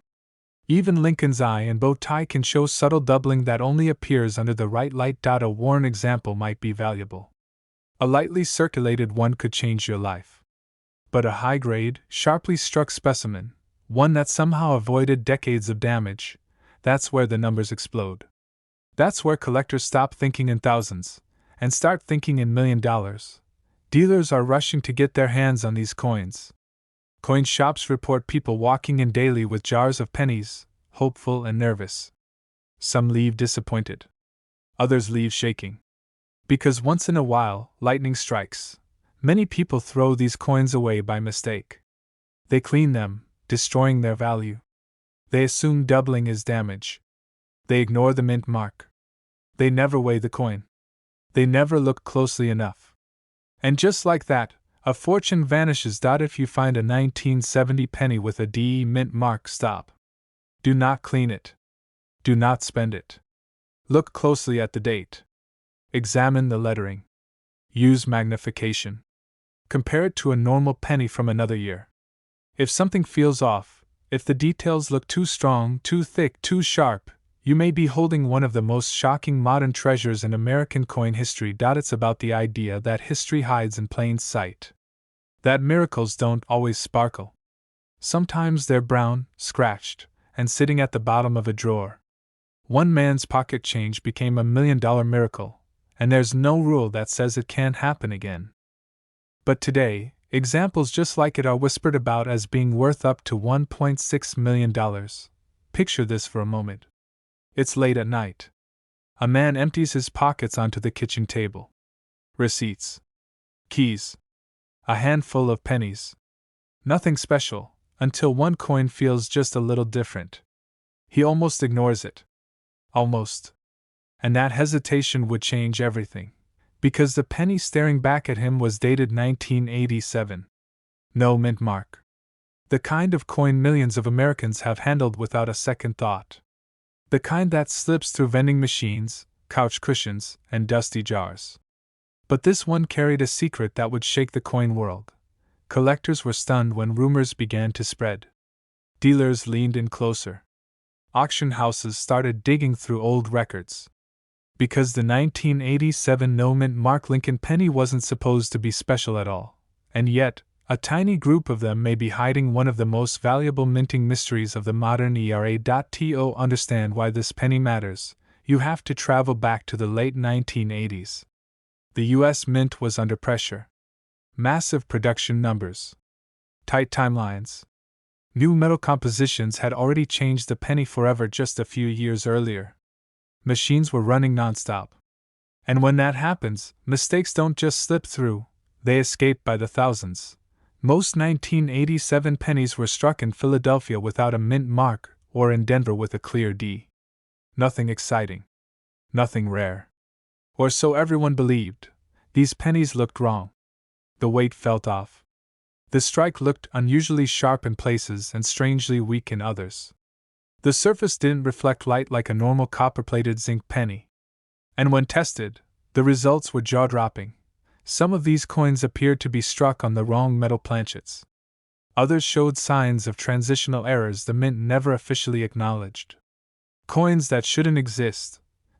S1: Even Lincoln's eye and bow tie can show subtle doubling that only appears under the right light. A worn example might be valuable. A lightly circulated one could change your life. But a high-grade, sharply struck specimen, one that somehow avoided decades of damage, that's where the numbers explode. That's where collectors stop thinking in thousands and start thinking in $1 million. Dealers are rushing to get their hands on these coins. Coin shops report people walking in daily with jars of pennies, hopeful and nervous. Some leave disappointed. Others leave shaking. Because once in a while, lightning strikes. Many people throw these coins away by mistake. They clean them, destroying their value. They assume doubling is damage. They ignore the mint mark. They never weigh the coin. They never look closely enough. And just like that, a fortune vanishes. If you find a 1970 penny with a DE mint mark, stop. Do not clean it. Do not spend it. Look closely at the date. Examine the lettering. Use magnification. Compare it to a normal penny from another year. If something feels off, if the details look too strong, too thick, too sharp, you may be holding one of the most shocking modern treasures in American coin history. It's about the idea that history hides in plain sight. That miracles don't always sparkle. Sometimes they're brown, scratched, and sitting at the bottom of a drawer. One man's pocket change became $1 million miracle, and there's no rule that says it can't happen again. But today, examples just like it are whispered about as being worth up to $1.6 million. Picture this for a moment. It's late at night. A man empties his pockets onto the kitchen table. Receipts. Keys. A handful of pennies. Nothing special, until one coin feels just a little different. He almost ignores it. Almost. And that hesitation would change everything, because the penny staring back at him was dated 1987. No mint mark. The kind of coin millions of Americans have handled without a second thought. The kind that slips through vending machines, couch cushions, and dusty jars. But this one carried a secret that would shake the coin world. Collectors were stunned when rumors began to spread. Dealers leaned in closer. Auction houses started digging through old records. Because the 1987 no mint mark Lincoln penny wasn't supposed to be special at all, and yet, a tiny group of them may be hiding one of the most valuable minting mysteries of the modern era. To understand why this penny matters, you have to travel back to the late 1980s. The U.S. Mint was under pressure. Massive production numbers. Tight timelines. New metal compositions had already changed the penny forever just a few years earlier. Machines were running nonstop. And when that happens, mistakes don't just slip through, they escape by the thousands. Most 1987 pennies were struck in Philadelphia without a mint mark, or in Denver with a clear D. Nothing exciting. Nothing rare. Or so everyone believed. These pennies looked wrong. The weight felt off. The strike looked unusually sharp in places and strangely weak in others. The surface didn't reflect light like a normal copper-plated zinc penny. And when tested, the results were jaw-dropping. Some of these coins appeared to be struck on the wrong metal planchets. Others showed signs of transitional errors the mint never officially acknowledged. Coins that shouldn't exist,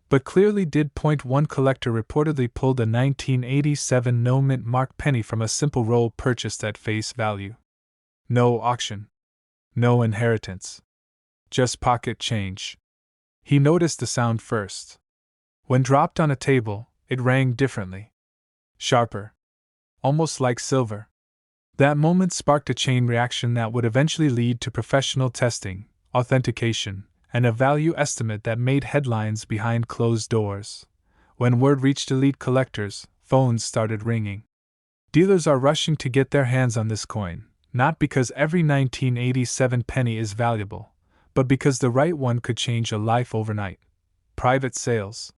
S1: but clearly did. One collector reportedly pulled a 1987 no mint mark penny from a simple roll purchased at face value. No auction. No inheritance. Just pocket change. He noticed the sound first. When dropped on a table, It rang differently. Sharper. Almost like silver. That moment sparked a chain reaction that would eventually lead to professional testing, authentication, and a value estimate that made headlines behind closed doors. When word reached elite collectors, phones started ringing. Dealers are rushing to get their hands on this coin, not because every 1987 penny is valuable, but because the right one could change a life overnight. Private sales.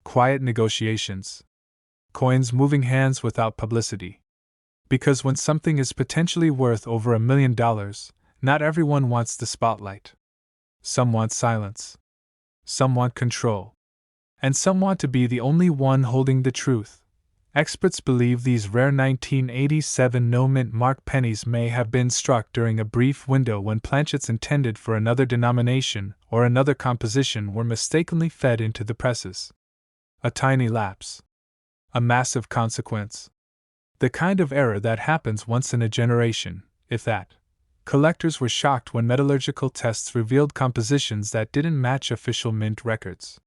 S1: Quiet negotiations. Coins moving hands without publicity. Because when something is potentially worth over $1 million, not everyone wants the spotlight. Some want silence. Some want control. And some want to be the only one holding the truth. Experts believe these rare 1987 no-mint mark pennies may have been struck during a brief window when planchets intended for another denomination or another composition were mistakenly fed into the presses. A tiny lapse. A massive consequence. The kind of error that happens once in a generation, if that. Collectors were shocked when metallurgical tests revealed compositions that didn't match official mint records.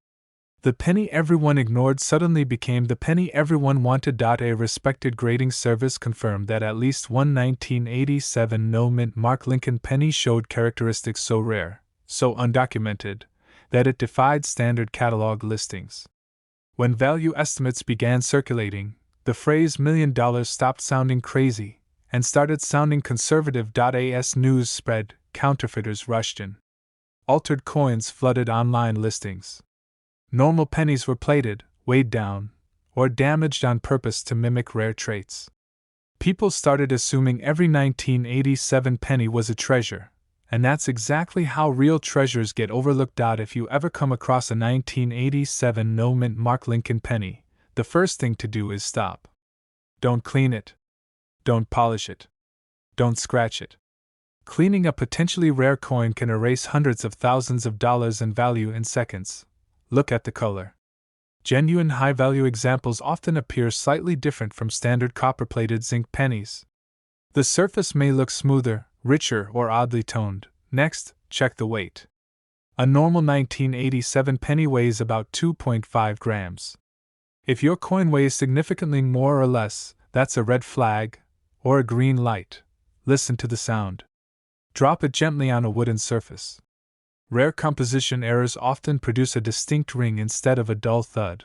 S1: The penny everyone ignored suddenly became the penny everyone wanted. A respected grading service confirmed that at least one 1987 no-mint mark Lincoln penny showed characteristics so rare, so undocumented, that it defied standard catalog listings. When value estimates began circulating, the phrase $1 million stopped sounding crazy and started sounding conservative. As news spread, counterfeiters rushed in. Altered coins flooded online listings. Normal pennies were plated, weighed down, or damaged on purpose to mimic rare traits. People started assuming every 1987 penny was a treasure, and that's exactly how real treasures get overlooked. If you ever come across a 1987 no-mint mark Lincoln penny, the first thing to do is stop. Don't clean it. Don't polish it. Don't scratch it. Cleaning a potentially rare coin can erase hundreds of thousands of dollars in value in seconds. Look at the color. Genuine high-value examples often appear slightly different from standard copper-plated zinc pennies. The surface may look smoother, richer, or oddly toned. Next, check the weight. A normal 1987 penny weighs about 2.5 grams. If your coin weighs significantly more or less, that's a red flag, or a green light. Listen to the sound. Drop it gently on a wooden surface. Rare composition errors often produce a distinct ring instead of a dull thud.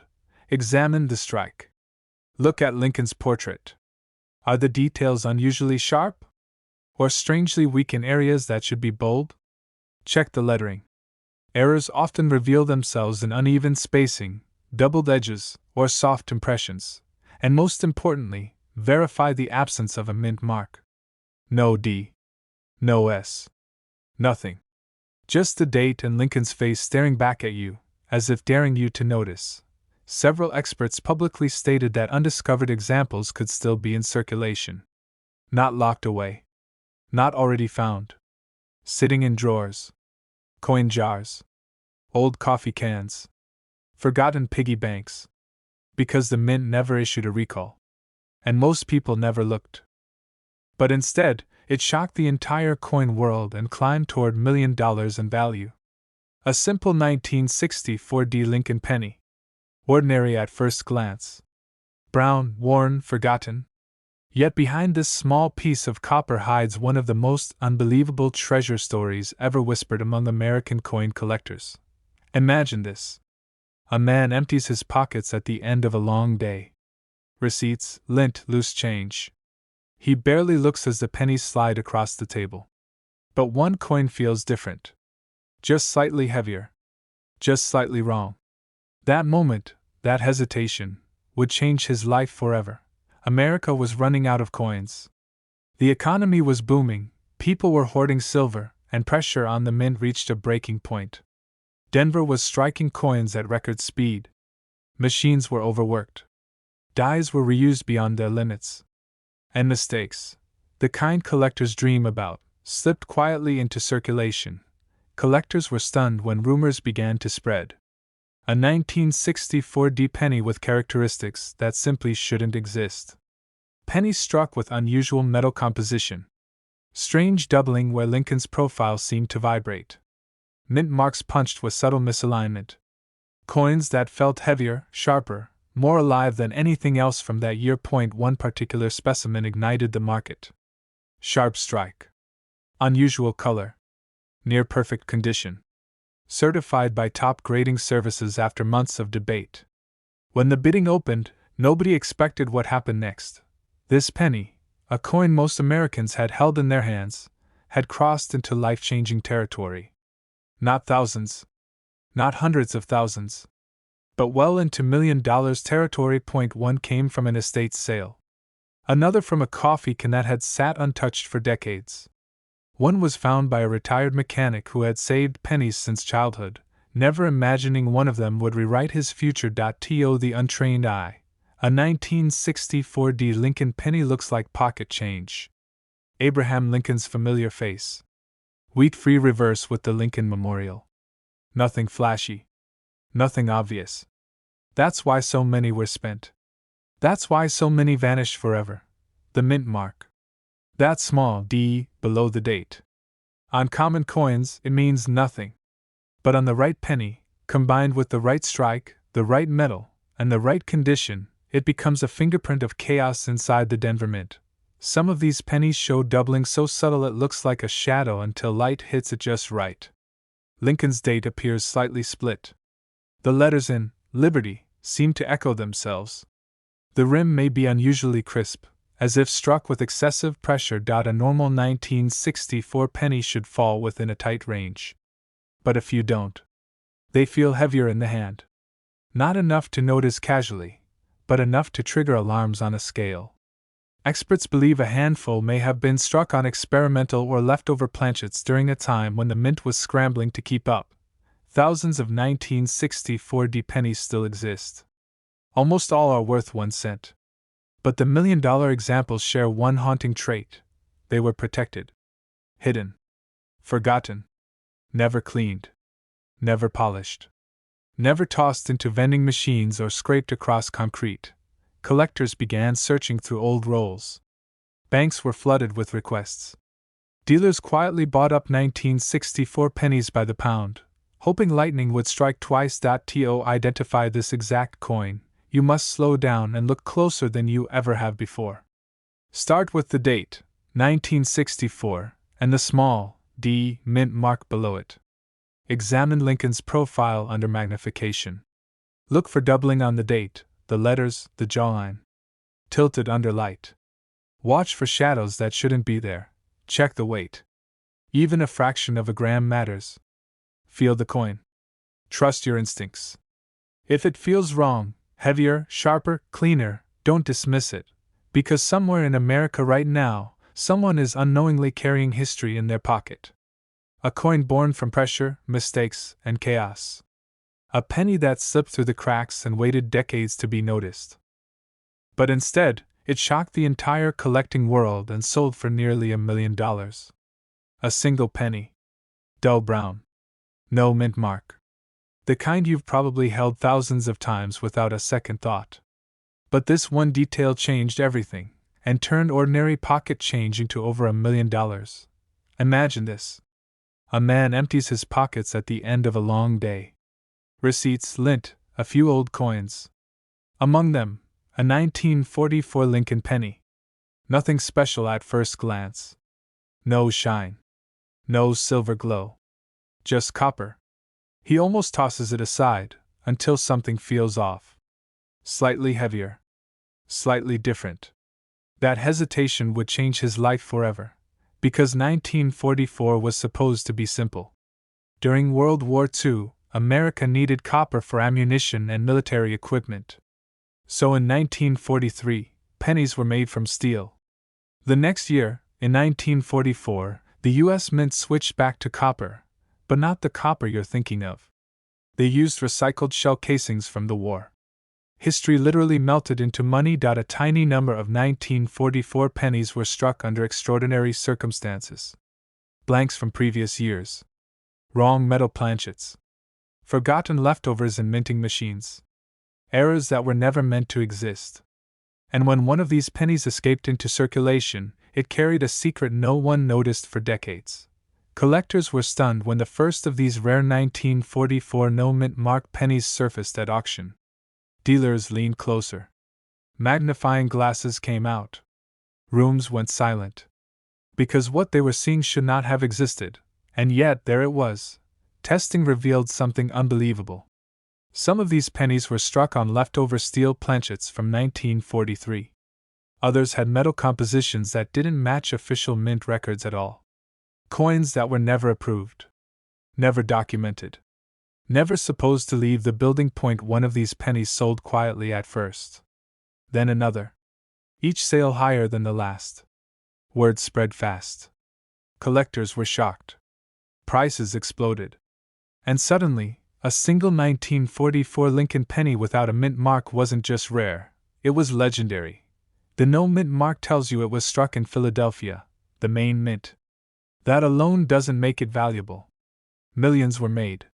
S1: Examine the strike. Look at Lincoln's portrait. Are the details unusually sharp? Or strangely weak in areas that should be bold? Check the lettering. Errors often reveal themselves in uneven spacing, doubled edges, or soft impressions. And most importantly, verify the absence of a mint mark. No D. No S. Nothing. Just the date and Lincoln's face staring back at you, as if daring you to notice. Several experts publicly stated that undiscovered examples could still be in circulation. Not locked away. Not already found. Sitting in drawers. Coin jars. Old coffee cans. Forgotten piggy banks. Because the mint never issued a recall. And most people never looked. But instead, it shocked the entire coin world and climbed toward $1 million in value. A simple 1964 Lincoln penny. Ordinary at first glance. Brown, worn, forgotten. Yet behind this small piece of copper hides one of the most unbelievable treasure stories ever whispered among American coin collectors. Imagine this. A man empties his pockets at the end of a long day. Receipts, lint, loose change. He barely looks as the pennies slide across the table. But one coin feels different. Just slightly heavier. Just slightly wrong. That moment, that hesitation, would change his life forever. America was running out of coins. The economy was booming, people were hoarding silver, and pressure on the mint reached a breaking point. Denver was striking coins at record speed. Machines were overworked. Dies were reused beyond their limits. And mistakes, the kind collectors dream about, slipped quietly into circulation. Collectors were stunned when rumors began to spread. A 1964 penny with characteristics that simply shouldn't exist. Pennies struck with unusual metal composition. Strange doubling where Lincoln's profile seemed to vibrate. Mint marks punched with subtle misalignment. Coins that felt heavier, sharper, more alive than anything else from that year. One particular specimen ignited the market. Sharp strike. Unusual color. Near perfect condition. Certified by top grading services after months of debate. When the bidding opened, nobody expected what happened next. This penny, a coin most Americans had held in their hands, had crossed into life-changing territory. Not thousands, not hundreds of thousands, but well into $1 million territory. One came from an estate sale. Another from a coffee can that had sat untouched for decades. One was found by a retired mechanic who had saved pennies since childhood, never imagining one of them would rewrite his future. To the untrained eye, a 1964 D Lincoln penny looks like pocket change. Abraham Lincoln's familiar face. Wheat-free reverse with the Lincoln Memorial. Nothing flashy. Nothing obvious. That's why so many were spent. That's why so many vanished forever. The mint mark. That small D below the date. On common coins, it means nothing. But on the right penny, combined with the right strike, the right metal, and the right condition, it becomes a fingerprint of chaos inside the Denver Mint. Some of these pennies show doubling so subtle it looks like a shadow until light hits it just right. Lincoln's date appears slightly split. The letters in Liberty seem to echo themselves. The rim may be unusually crisp, as if struck with excessive pressure. A normal 1964 penny should fall within a tight range. But a few don't. They feel heavier in the hand. Not enough to notice casually, but enough to trigger alarms on a scale. Experts believe a handful may have been struck on experimental or leftover planchets during a time when the mint was scrambling to keep up. Thousands of 1964 D pennies still exist. Almost all are worth 1 cent. But the $1 million examples share one haunting trait: they were protected, hidden, forgotten, never cleaned, never polished, never tossed into vending machines or scraped across concrete. Collectors began searching through old rolls. Banks were flooded with requests. Dealers quietly bought up 1964 pennies by the pound, hoping lightning would strike twice. To identify this exact coin, you must slow down and look closer than you ever have before. Start with the date, 1964, and the small D mint mark below it. Examine Lincoln's profile under magnification. Look for doubling on the date, the letters, the jawline. Tilted under light. Watch for shadows that shouldn't be there. Check the weight. Even a fraction of a gram matters. Feel the coin. Trust your instincts. If it feels wrong, heavier, sharper, cleaner, don't dismiss it, because somewhere in America right now, someone is unknowingly carrying history in their pocket. A coin born from pressure, mistakes, and chaos. A penny that slipped through the cracks and waited decades to be noticed. But instead, it shocked the entire collecting world and sold for nearly $1 million. A single penny. Dull brown. No mint mark. The kind you've probably held thousands of times without a second thought. But this one detail changed everything, and turned ordinary pocket change into over $1 million. Imagine this. A man empties his pockets at the end of a long day. Receipts, lint, a few old coins. Among them, a 1944 Lincoln penny. Nothing special at first glance. No shine. No silver glow. Just copper. He almost tosses it aside, until something feels off. Slightly heavier. Slightly different. That hesitation would change his life forever, because 1944 was supposed to be simple. During World War II, America needed copper for ammunition and military equipment. So in 1943, pennies were made from steel. The next year, in 1944, the U.S. Mint switched back to copper, but not the copper you're thinking of. They used recycled shell casings from the war. History literally melted into money. A tiny number of 1944 pennies were struck under extraordinary circumstances. Blanks from previous years. Wrong metal planchets. Forgotten leftovers in minting machines. Errors that were never meant to exist. And when one of these pennies escaped into circulation, it carried a secret no one noticed for decades. Collectors were stunned when the first of these rare 1944 no mint mark pennies surfaced at auction. Dealers leaned closer. Magnifying glasses came out. Rooms went silent. Because what they were seeing should not have existed, and yet there it was. Testing revealed something unbelievable. Some of these pennies were struck on leftover steel planchets from 1943. Others had metal compositions that didn't match official mint records at all. Coins that were never approved. Never documented. Never supposed to leave the building point. One of these pennies sold quietly at first. Then another. Each sale higher than the last. Word spread fast. Collectors were shocked. Prices exploded. And suddenly, a single 1944 Lincoln penny without a mint mark wasn't just rare, it was legendary. The no mint mark tells you it was struck in Philadelphia, the main mint. That alone doesn't make it valuable. Millions were made.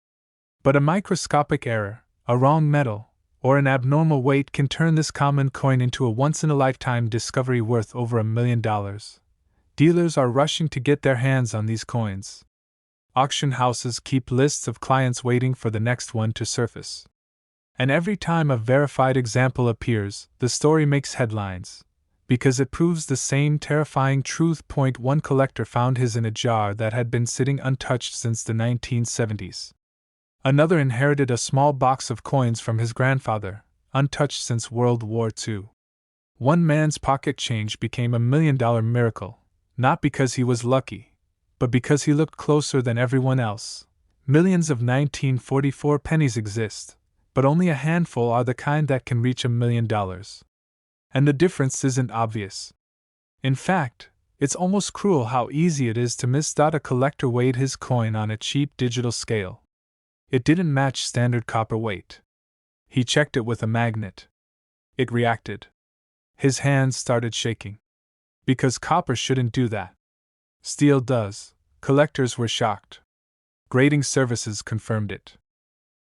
S1: But a microscopic error, a wrong metal, or an abnormal weight can turn this common coin into a once-in-a-lifetime discovery worth over $1 million. Dealers are rushing to get their hands on these coins. Auction houses keep lists of clients waiting for the next one to surface. And every time a verified example appears, the story makes headlines. Because it proves the same terrifying truth. One collector found his in a jar that had been sitting untouched since the 1970s. Another inherited a small box of coins from his grandfather, untouched since World War II. One man's pocket change became $1 million miracle, not because he was lucky, but because he looked closer than everyone else. Millions of 1944 pennies exist, but only a handful are the kind that can reach $1 million. And the difference isn't obvious. In fact, it's almost cruel how easy it is to miss. A collector weighed his coin on a cheap digital scale. It didn't match standard copper weight. He checked it with a magnet. It reacted. His hands started shaking. Because copper shouldn't do that. Steel does. Collectors were shocked. Grading services confirmed it.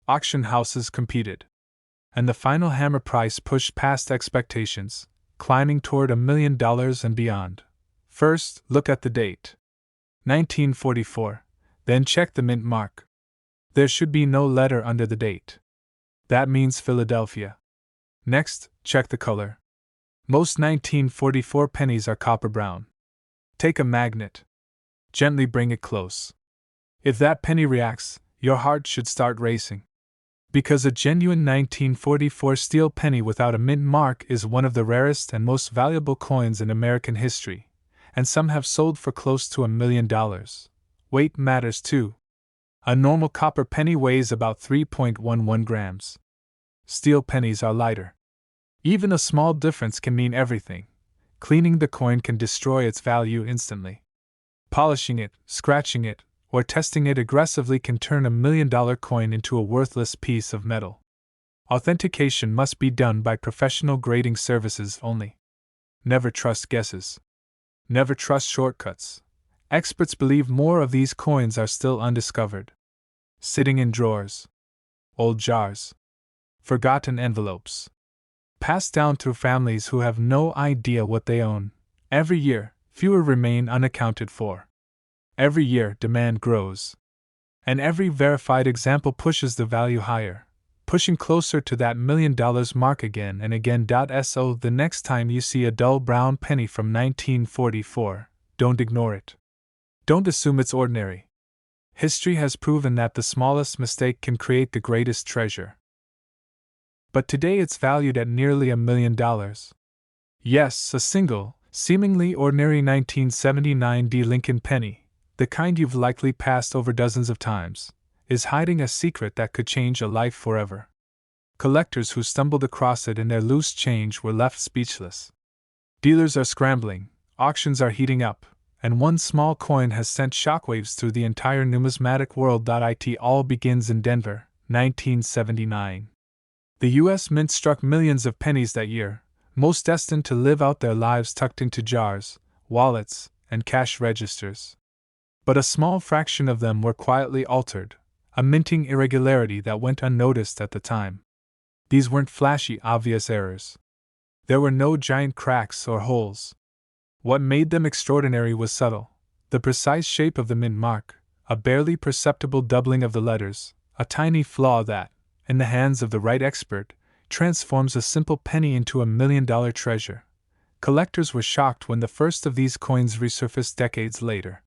S1: Auction houses competed. And the final hammer price pushed past expectations, climbing toward $1 million and beyond. First, look at the date. 1944. Then check the mint mark. There should be no letter under the date. That means Philadelphia. Next, check the color. Most 1944 pennies are copper brown. Take a magnet. Gently bring it close. If that penny reacts, your heart should start racing. Because a genuine 1944 steel penny without a mint mark is one of the rarest and most valuable coins in American history, and some have sold for close to $1 million. Weight matters too. A normal copper penny weighs about 3.11 grams. Steel pennies are lighter. Even a small difference can mean everything. Cleaning the coin can destroy its value instantly. Polishing it, scratching it, or testing it aggressively can turn $1 million coin into a worthless piece of metal. Authentication must be done by professional grading services only. Never trust guesses. Never trust shortcuts. Experts believe more of these coins are still undiscovered. Sitting in drawers. Old jars. Forgotten envelopes. Passed down through families who have no idea what they own. Every year, fewer remain unaccounted for. Every year, demand grows. And every verified example pushes the value higher, pushing closer to that $1 million mark again and again. So the next time you see a dull brown penny from 1944, don't ignore it. Don't assume it's ordinary. History has proven that the smallest mistake can create the greatest treasure. But today it's valued at nearly $1 million. Yes, a single, seemingly ordinary 1979 Lincoln penny, the kind you've likely passed over dozens of times, is hiding a secret that could change a life forever. Collectors who stumbled across it in their loose change were left speechless. Dealers are scrambling, auctions are heating up, and one small coin has sent shockwaves through the entire numismatic world. It all begins in Denver, 1979. The U.S. Mint struck millions of pennies that year, most destined to live out their lives tucked into jars, wallets, and cash registers. But a small fraction of them were quietly altered, a minting irregularity that went unnoticed at the time. These weren't flashy, obvious errors. There were no giant cracks or holes. What made them extraordinary was subtle: the precise shape of the mint mark, a barely perceptible doubling of the letters, a tiny flaw that, in the hands of the right expert, transforms a simple penny into $1 million treasure. Collectors were shocked when the first of these coins resurfaced decades later.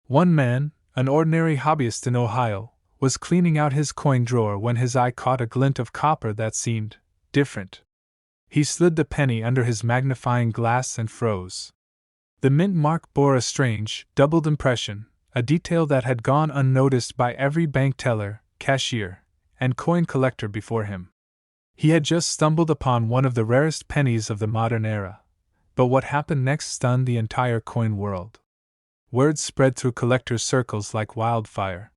S1: One man, an ordinary hobbyist in Ohio, was cleaning out his coin drawer when his eye caught a glint of copper that seemed different. He slid the penny under his magnifying glass and froze. The mint mark bore a strange, doubled impression, a detail that had gone unnoticed by every bank teller, cashier, and coin collector before him. He had just stumbled upon one of the rarest pennies of the modern era. But what happened next stunned the entire coin world. Word spread through collectors' circles like wildfire.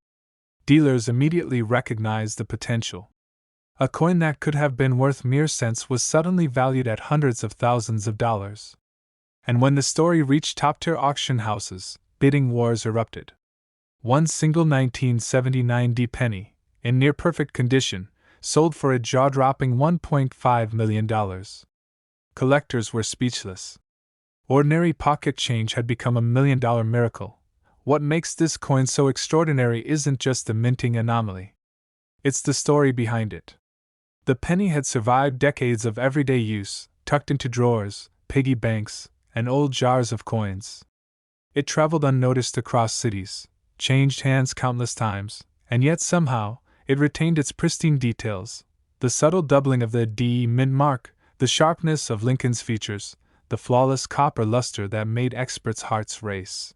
S1: Dealers immediately recognized the potential. A coin that could have been worth mere cents was suddenly valued at hundreds of thousands of dollars. And when the story reached top-tier auction houses, bidding wars erupted. One single 1979 D penny, in near-perfect condition, sold for a jaw-dropping $1.5 million. Collectors were speechless. Ordinary pocket change had become a $1 million miracle. What makes this coin so extraordinary isn't just the minting anomaly. It's the story behind it. The penny had survived decades of everyday use, tucked into drawers, piggy banks, and old jars of coins. It traveled unnoticed across cities, changed hands countless times, and yet somehow, it retained its pristine details, the subtle doubling of the D mint mark, the sharpness of Lincoln's features, the flawless copper luster that made experts' hearts race.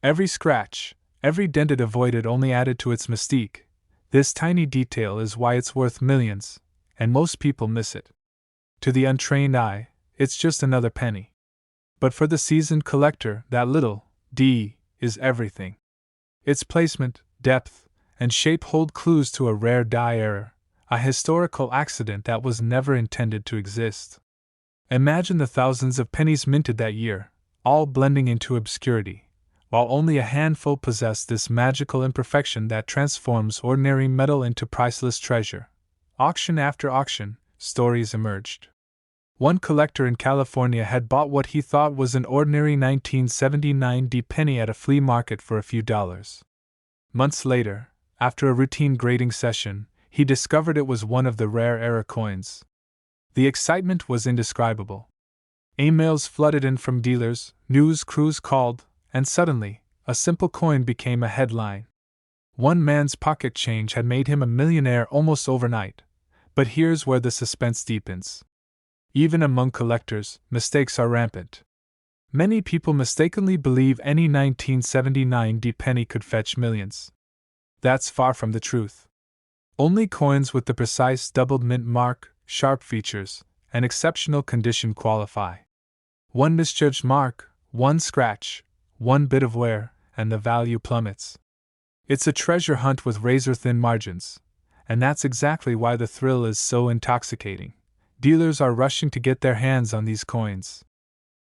S1: Every scratch, every dent it avoided only added to its mystique. This tiny detail is why it's worth millions, and most people miss it. To the untrained eye, it's just another penny. But for the seasoned collector, that little D is everything. Its placement, depth, and shape hold clues to a rare die error, a historical accident that was never intended to exist. Imagine the thousands of pennies minted that year, all blending into obscurity, while only a handful possessed this magical imperfection that transforms ordinary metal into priceless treasure. Auction after auction, stories emerged. One collector in California had bought what he thought was an ordinary 1979 D penny at a flea market for a few dollars. Months later, after a routine grading session, he discovered it was one of the rare era coins. The excitement was indescribable. Emails flooded in from dealers, news crews called, and suddenly, a simple coin became a headline. One man's pocket change had made him a millionaire almost overnight. But here's where the suspense deepens. Even among collectors, mistakes are rampant. Many people mistakenly believe any 1979 D penny could fetch millions. That's far from the truth. Only coins with the precise doubled mint mark, sharp features, and exceptional condition qualify. One misjudged mark, one scratch, one bit of wear, and the value plummets. It's a treasure hunt with razor-thin margins, and that's exactly why the thrill is so intoxicating. Dealers are rushing to get their hands on these coins.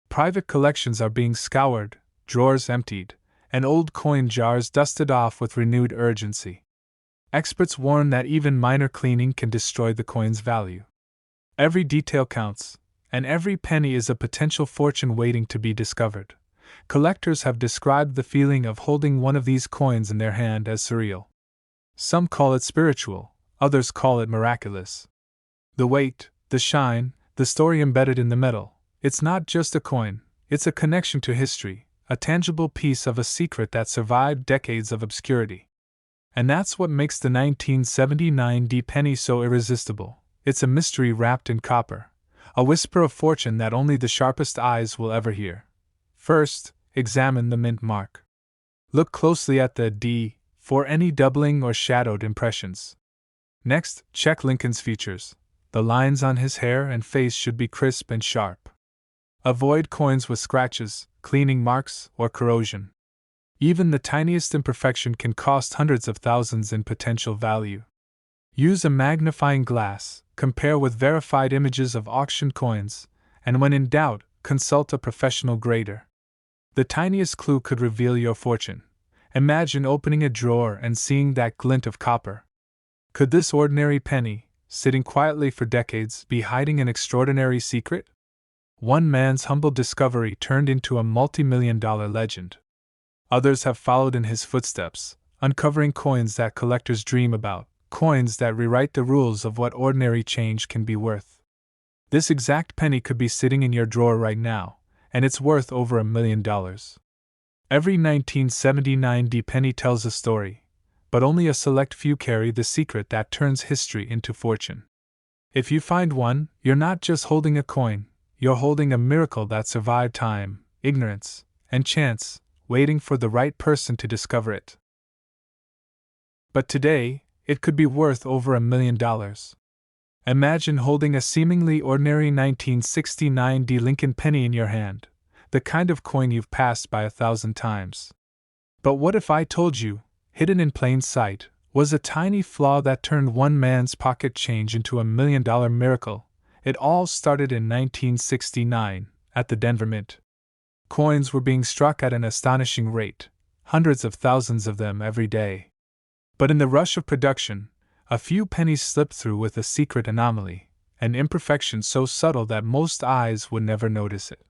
S1: Private collections are being scoured, drawers emptied, and old coin jars dusted off with renewed urgency. Experts warn that even minor cleaning can destroy the coin's value. Every detail counts, and every penny is a potential fortune waiting to be discovered. Collectors have described the feeling of holding one of these coins in their hand as surreal. Some call it spiritual, others call it miraculous. The weight, the shine, the story embedded in the metal. It's not just a coin, it's a connection to history, a tangible piece of a secret that survived decades of obscurity. And that's what makes the 1979 D penny so irresistible. It's a mystery wrapped in copper, a whisper of fortune that only the sharpest eyes will ever hear. First, examine the mint mark. Look closely at the D for any doubling or shadowed impressions. Next, check Lincoln's features. The lines on his hair and face should be crisp and sharp. Avoid coins with scratches, cleaning marks, or corrosion. Even the tiniest imperfection can cost hundreds of thousands in potential value. Use a magnifying glass, compare with verified images of auctioned coins, and when in doubt, consult a professional grader. The tiniest clue could reveal your fortune. Imagine opening a drawer and seeing that glint of copper. Could this ordinary penny, sitting quietly for decades, be hiding an extraordinary secret? One man's humble discovery turned into a multi-million-dollar legend. Others have followed in his footsteps, uncovering coins that collectors dream about, coins that rewrite the rules of what ordinary change can be worth. This exact penny could be sitting in your drawer right now, and it's worth over $1,000,000. Every 1979 penny tells a story, but only a select few carry the secret that turns history into fortune. If you find one, you're not just holding a coin, you're holding a miracle that survived time, ignorance, and chance, waiting for the right person to discover it. But today, it could be worth over $1,000,000. Imagine holding a seemingly ordinary 1969 Lincoln penny in your hand, the kind of coin you've passed by 1,000 times. But what if I told you, hidden in plain sight, was a tiny flaw that turned one man's pocket change into $1,000,000 miracle? It all started in 1969, at the Denver Mint. Coins were being struck at an astonishing rate, hundreds of thousands of them every day. But in the rush of production, a few pennies slipped through with a secret anomaly, an imperfection so subtle that most eyes would never notice it.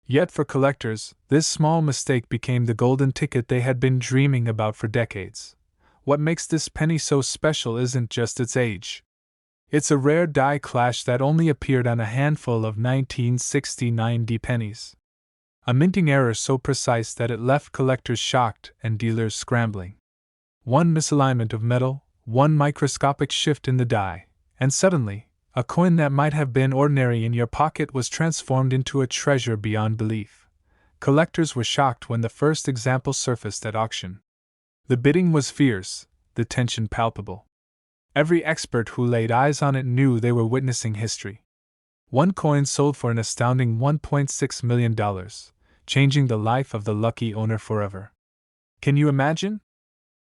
S1: Yet for collectors, this small mistake became the golden ticket they had been dreaming about for decades. What makes this penny so special isn't just its age. It's a rare die clash that only appeared on a handful of 1969 pennies. A minting error so precise that it left collectors shocked and dealers scrambling. One misalignment of metal, one microscopic shift in the die, and suddenly, a coin that might have been ordinary in your pocket was transformed into a treasure beyond belief. Collectors were shocked when the first example surfaced at auction. The bidding was fierce, the tension palpable. Every expert who laid eyes on it knew they were witnessing history. One coin sold for an astounding $1.6 million, changing the life of the lucky owner forever. Can you imagine?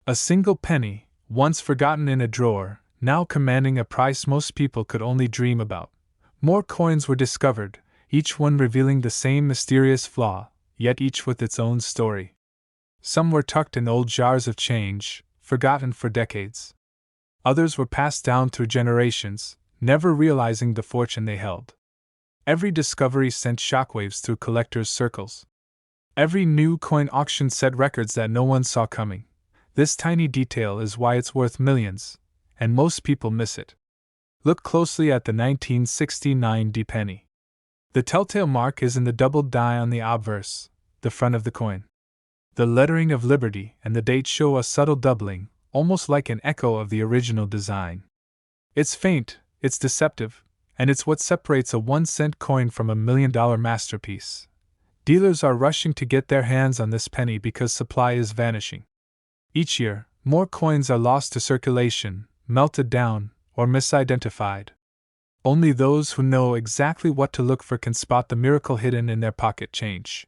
S1: A single penny, once forgotten in a drawer, now commanding a price most people could only dream about. More coins were discovered, each one revealing the same mysterious flaw, yet each with its own story. Some were tucked in old jars of change, forgotten for decades. Others were passed down through generations, never realizing the fortune they held. Every discovery sent shockwaves through collectors' circles. Every new coin auction set records that no one saw coming. This tiny detail is why it's worth millions, and most people miss it. Look closely at the 1969 penny. The telltale mark is in the doubled die on the obverse, the front of the coin. The lettering of Liberty and the date show a subtle doubling, almost like an echo of the original design. It's faint, it's deceptive, and it's what separates a 1-cent coin from $1,000,000 masterpiece. Dealers are rushing to get their hands on this penny because supply is vanishing. Each year, more coins are lost to circulation, melted down, or misidentified. Only those who know exactly what to look for can spot the miracle hidden in their pocket change.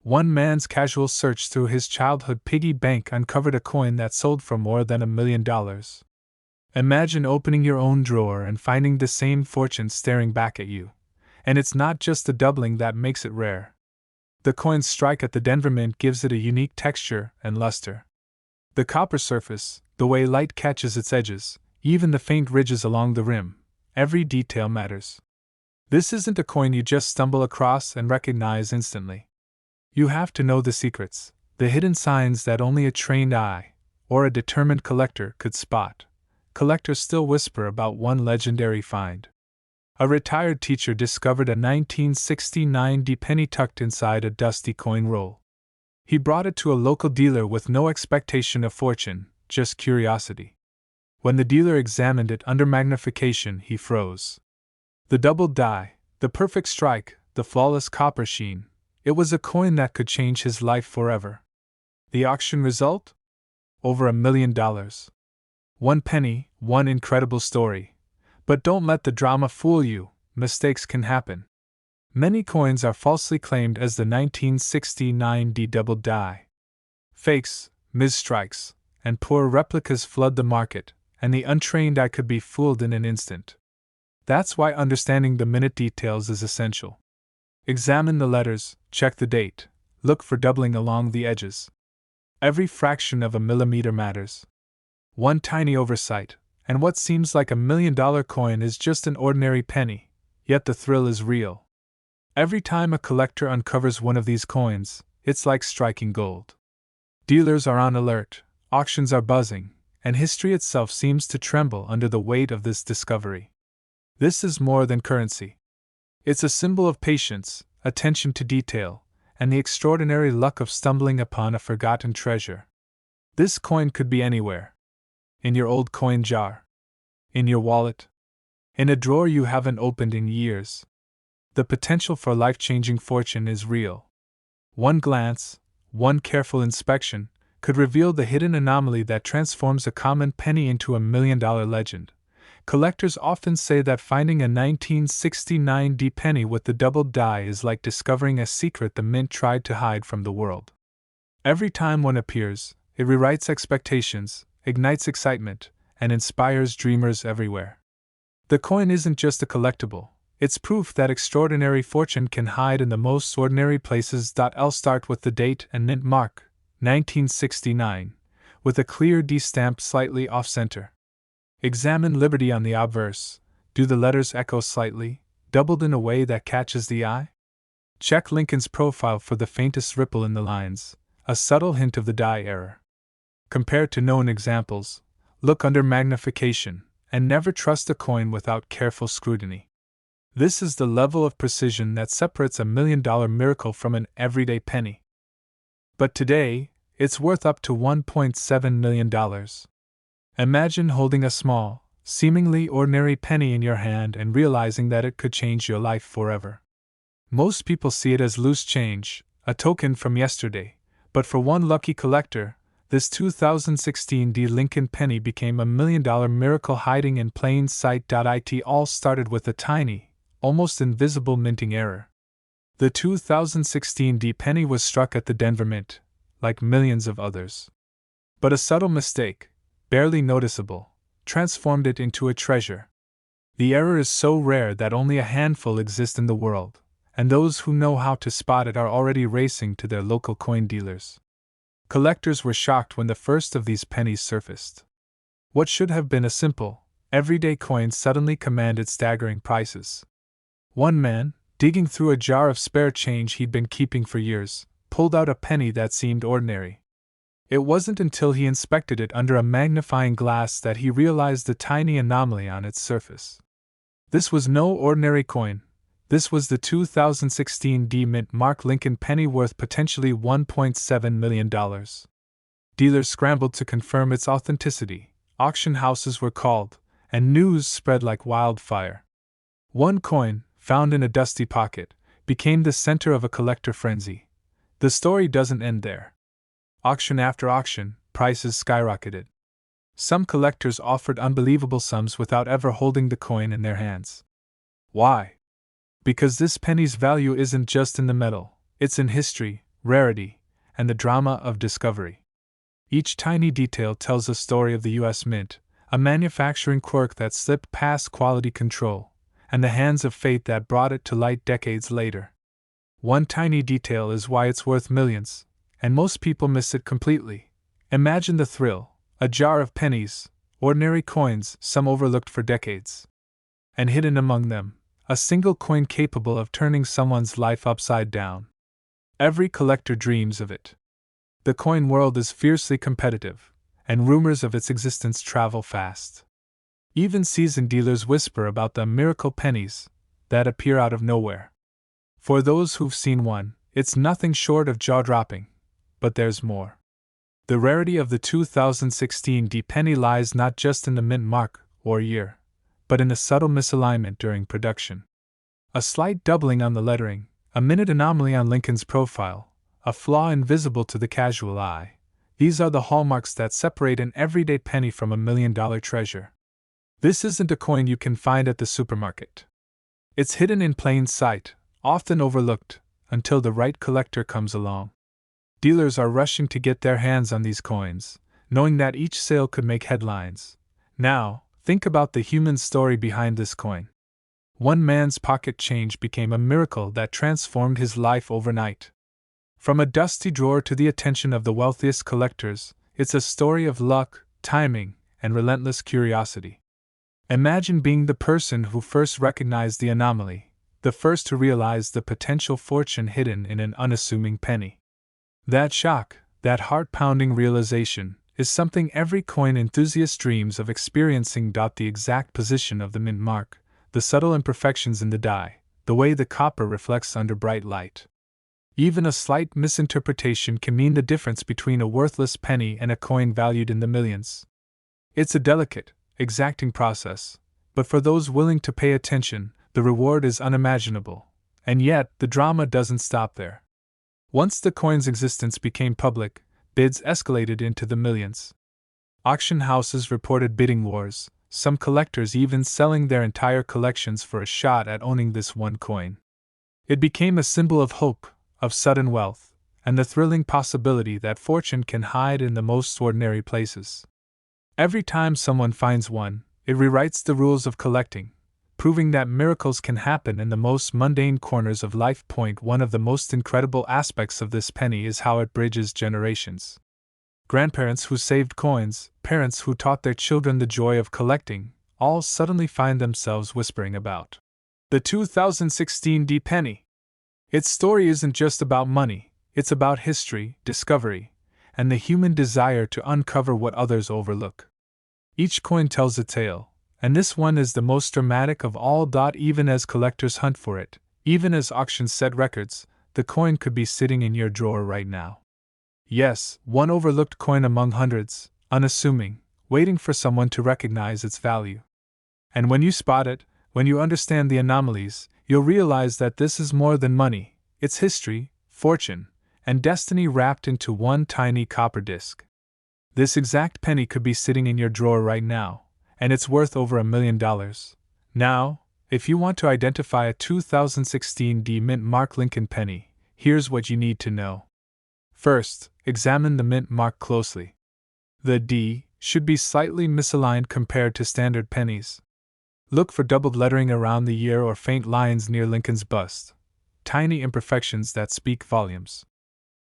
S1: One man's casual search through his childhood piggy bank uncovered a coin that sold for more than $1,000,000. Imagine opening your own drawer and finding the same fortune staring back at you. And it's not just the doubling that makes it rare. The coin's strike at the Denver Mint gives it a unique texture and luster. The copper surface, the way light catches its edges, even the faint ridges along the rim, every detail matters. This isn't a coin you just stumble across and recognize instantly. You have to know the secrets, the hidden signs that only a trained eye, or a determined collector, could spot. Collectors still whisper about one legendary find. A retired teacher discovered a 1969 penny tucked inside a dusty coin roll. He brought it to a local dealer with no expectation of fortune, just curiosity. When the dealer examined it under magnification, he froze. The doubled die, the perfect strike, the flawless copper sheen, it was a coin that could change his life forever. The auction result? Over $1,000,000. One penny, one incredible story. But don't let the drama fool you, mistakes can happen. Many coins are falsely claimed as the 1969 doubled die. Fakes, misstrikes, and poor replicas flood the market, and the untrained eye could be fooled in an instant. That's why understanding the minute details is essential. Examine the letters, check the date, look for doubling along the edges. Every fraction of a millimeter matters. One tiny oversight, and what seems like $1,000,000 coin is just an ordinary penny, yet the thrill is real. Every time a collector uncovers one of these coins, it's like striking gold. Dealers are on alert, auctions are buzzing, and history itself seems to tremble under the weight of this discovery. This is more than currency. It's a symbol of patience, attention to detail, and the extraordinary luck of stumbling upon a forgotten treasure. This coin could be anywhere. In your old coin jar. In your wallet. In a drawer you haven't opened in years. The potential for life-changing fortune is real. One glance, one careful inspection, could reveal the hidden anomaly that transforms a common penny into a million-dollar legend. Collectors often say that finding a 1969 D penny with the doubled die is like discovering a secret the mint tried to hide from the world. Every time one appears, it rewrites expectations, ignites excitement, and inspires dreamers everywhere. The coin isn't just a collectible, it's proof that extraordinary fortune can hide in the most ordinary places. I'll start with the date and mint mark, 1969, with a clear D stamped slightly off-center. Examine Liberty on the obverse. Do the letters echo slightly, doubled in a way that catches the eye? Check Lincoln's profile for the faintest ripple in the lines, a subtle hint of the die error. Compared to known examples, look under magnification, and never trust a coin without careful scrutiny. This is the level of precision that separates a million-dollar miracle from an everyday penny. But today, it's worth up to $1.7 million. Imagine holding a small, seemingly ordinary penny in your hand and realizing that it could change your life forever. Most people see it as loose change, a token from yesterday, but for one lucky collector, this 2016 D Lincoln penny became a million-dollar miracle hiding in plain sight. It all started with a tiny, almost invisible minting error. The 2016 D penny was struck at the Denver Mint, like millions of others. But a subtle mistake, barely noticeable, transformed it into a treasure. The error is so rare that only a handful exist in the world, and those who know how to spot it are already racing to their local coin dealers. Collectors were shocked when the first of these pennies surfaced. What should have been a simple, everyday coin suddenly commanded staggering prices. One man, digging through a jar of spare change he'd been keeping for years, pulled out a penny that seemed ordinary. It wasn't until he inspected it under a magnifying glass that he realized the tiny anomaly on its surface. This was no ordinary coin. This was the 2016 D Mint Mark Lincoln penny worth potentially $1.7 million. Dealers scrambled to confirm its authenticity, auction houses were called, and news spread like wildfire. One coin, found in a dusty pocket, became the center of a collector frenzy. The story doesn't end there. Auction after auction, prices skyrocketed. Some collectors offered unbelievable sums without ever holding the coin in their hands. Why? Because this penny's value isn't just in the metal, it's in history, rarity, and the drama of discovery. Each tiny detail tells a story of the U.S. Mint, a manufacturing quirk that slipped past quality control, and the hands of fate that brought it to light decades later. One tiny detail is why it's worth millions, and most people miss it completely. Imagine the thrill, a jar of pennies, ordinary coins, some overlooked for decades. And hidden among them, a single coin capable of turning someone's life upside down. Every collector dreams of it. The coin world is fiercely competitive, and rumors of its existence travel fast. Even seasoned dealers whisper about the miracle pennies that appear out of nowhere. For those who've seen one, it's nothing short of jaw-dropping. But there's more. The rarity of the 2016 D penny lies not just in the mint mark or year, but in the subtle misalignment during production. A slight doubling on the lettering, a minute anomaly on Lincoln's profile, a flaw invisible to the casual eye. These are the hallmarks that separate an everyday penny from a million-dollar treasure. This isn't a coin you can find at the supermarket. It's hidden in plain sight, often overlooked, until the right collector comes along. Dealers are rushing to get their hands on these coins, knowing that each sale could make headlines. Now, think about the human story behind this coin. One man's pocket change became a miracle that transformed his life overnight. From a dusty drawer to the attention of the wealthiest collectors, it's a story of luck, timing, and relentless curiosity. Imagine being the person who first recognized the anomaly, the first to realize the potential fortune hidden in an unassuming penny. That shock, that heart-pounding realization, is something every coin enthusiast dreams of experiencing. The exact position of the mint mark, the subtle imperfections in the die, the way the copper reflects under bright light. Even a slight misinterpretation can mean the difference between a worthless penny and a coin valued in the millions. It's a delicate, exacting process, but for those willing to pay attention, the reward is unimaginable. And yet, the drama doesn't stop there. Once the coin's existence became public, bids escalated into the millions. Auction houses reported bidding wars, some collectors even selling their entire collections for a shot at owning this one coin. It became a symbol of hope, of sudden wealth, and the thrilling possibility that fortune can hide in the most ordinary places. Every time someone finds one, it rewrites the rules of collecting, proving that miracles can happen in the most mundane corners of life. One of the most incredible aspects of this penny is how it bridges generations. Grandparents who saved coins, parents who taught their children the joy of collecting, all suddenly find themselves whispering about the 2016 D penny. Its story isn't just about money, it's about history, discovery, and the human desire to uncover what others overlook. Each coin tells a tale, and this one is the most dramatic of all. Even as collectors hunt for it, even as auctions set records, the coin could be sitting in your drawer right now. Yes, one overlooked coin among hundreds, unassuming, waiting for someone to recognize its value. And when you spot it, when you understand the anomalies, you'll realize that this is more than money, it's history, fortune, and destiny wrapped into one tiny copper disc. This exact penny could be sitting in your drawer right now, and it's worth over $1 million. Now, if you want to identify a 2016 D mint mark Lincoln penny, here's what you need to know. First, examine the mint mark closely. The D should be slightly misaligned compared to standard pennies. Look for doubled lettering around the year or faint lines near Lincoln's bust, tiny imperfections that speak volumes.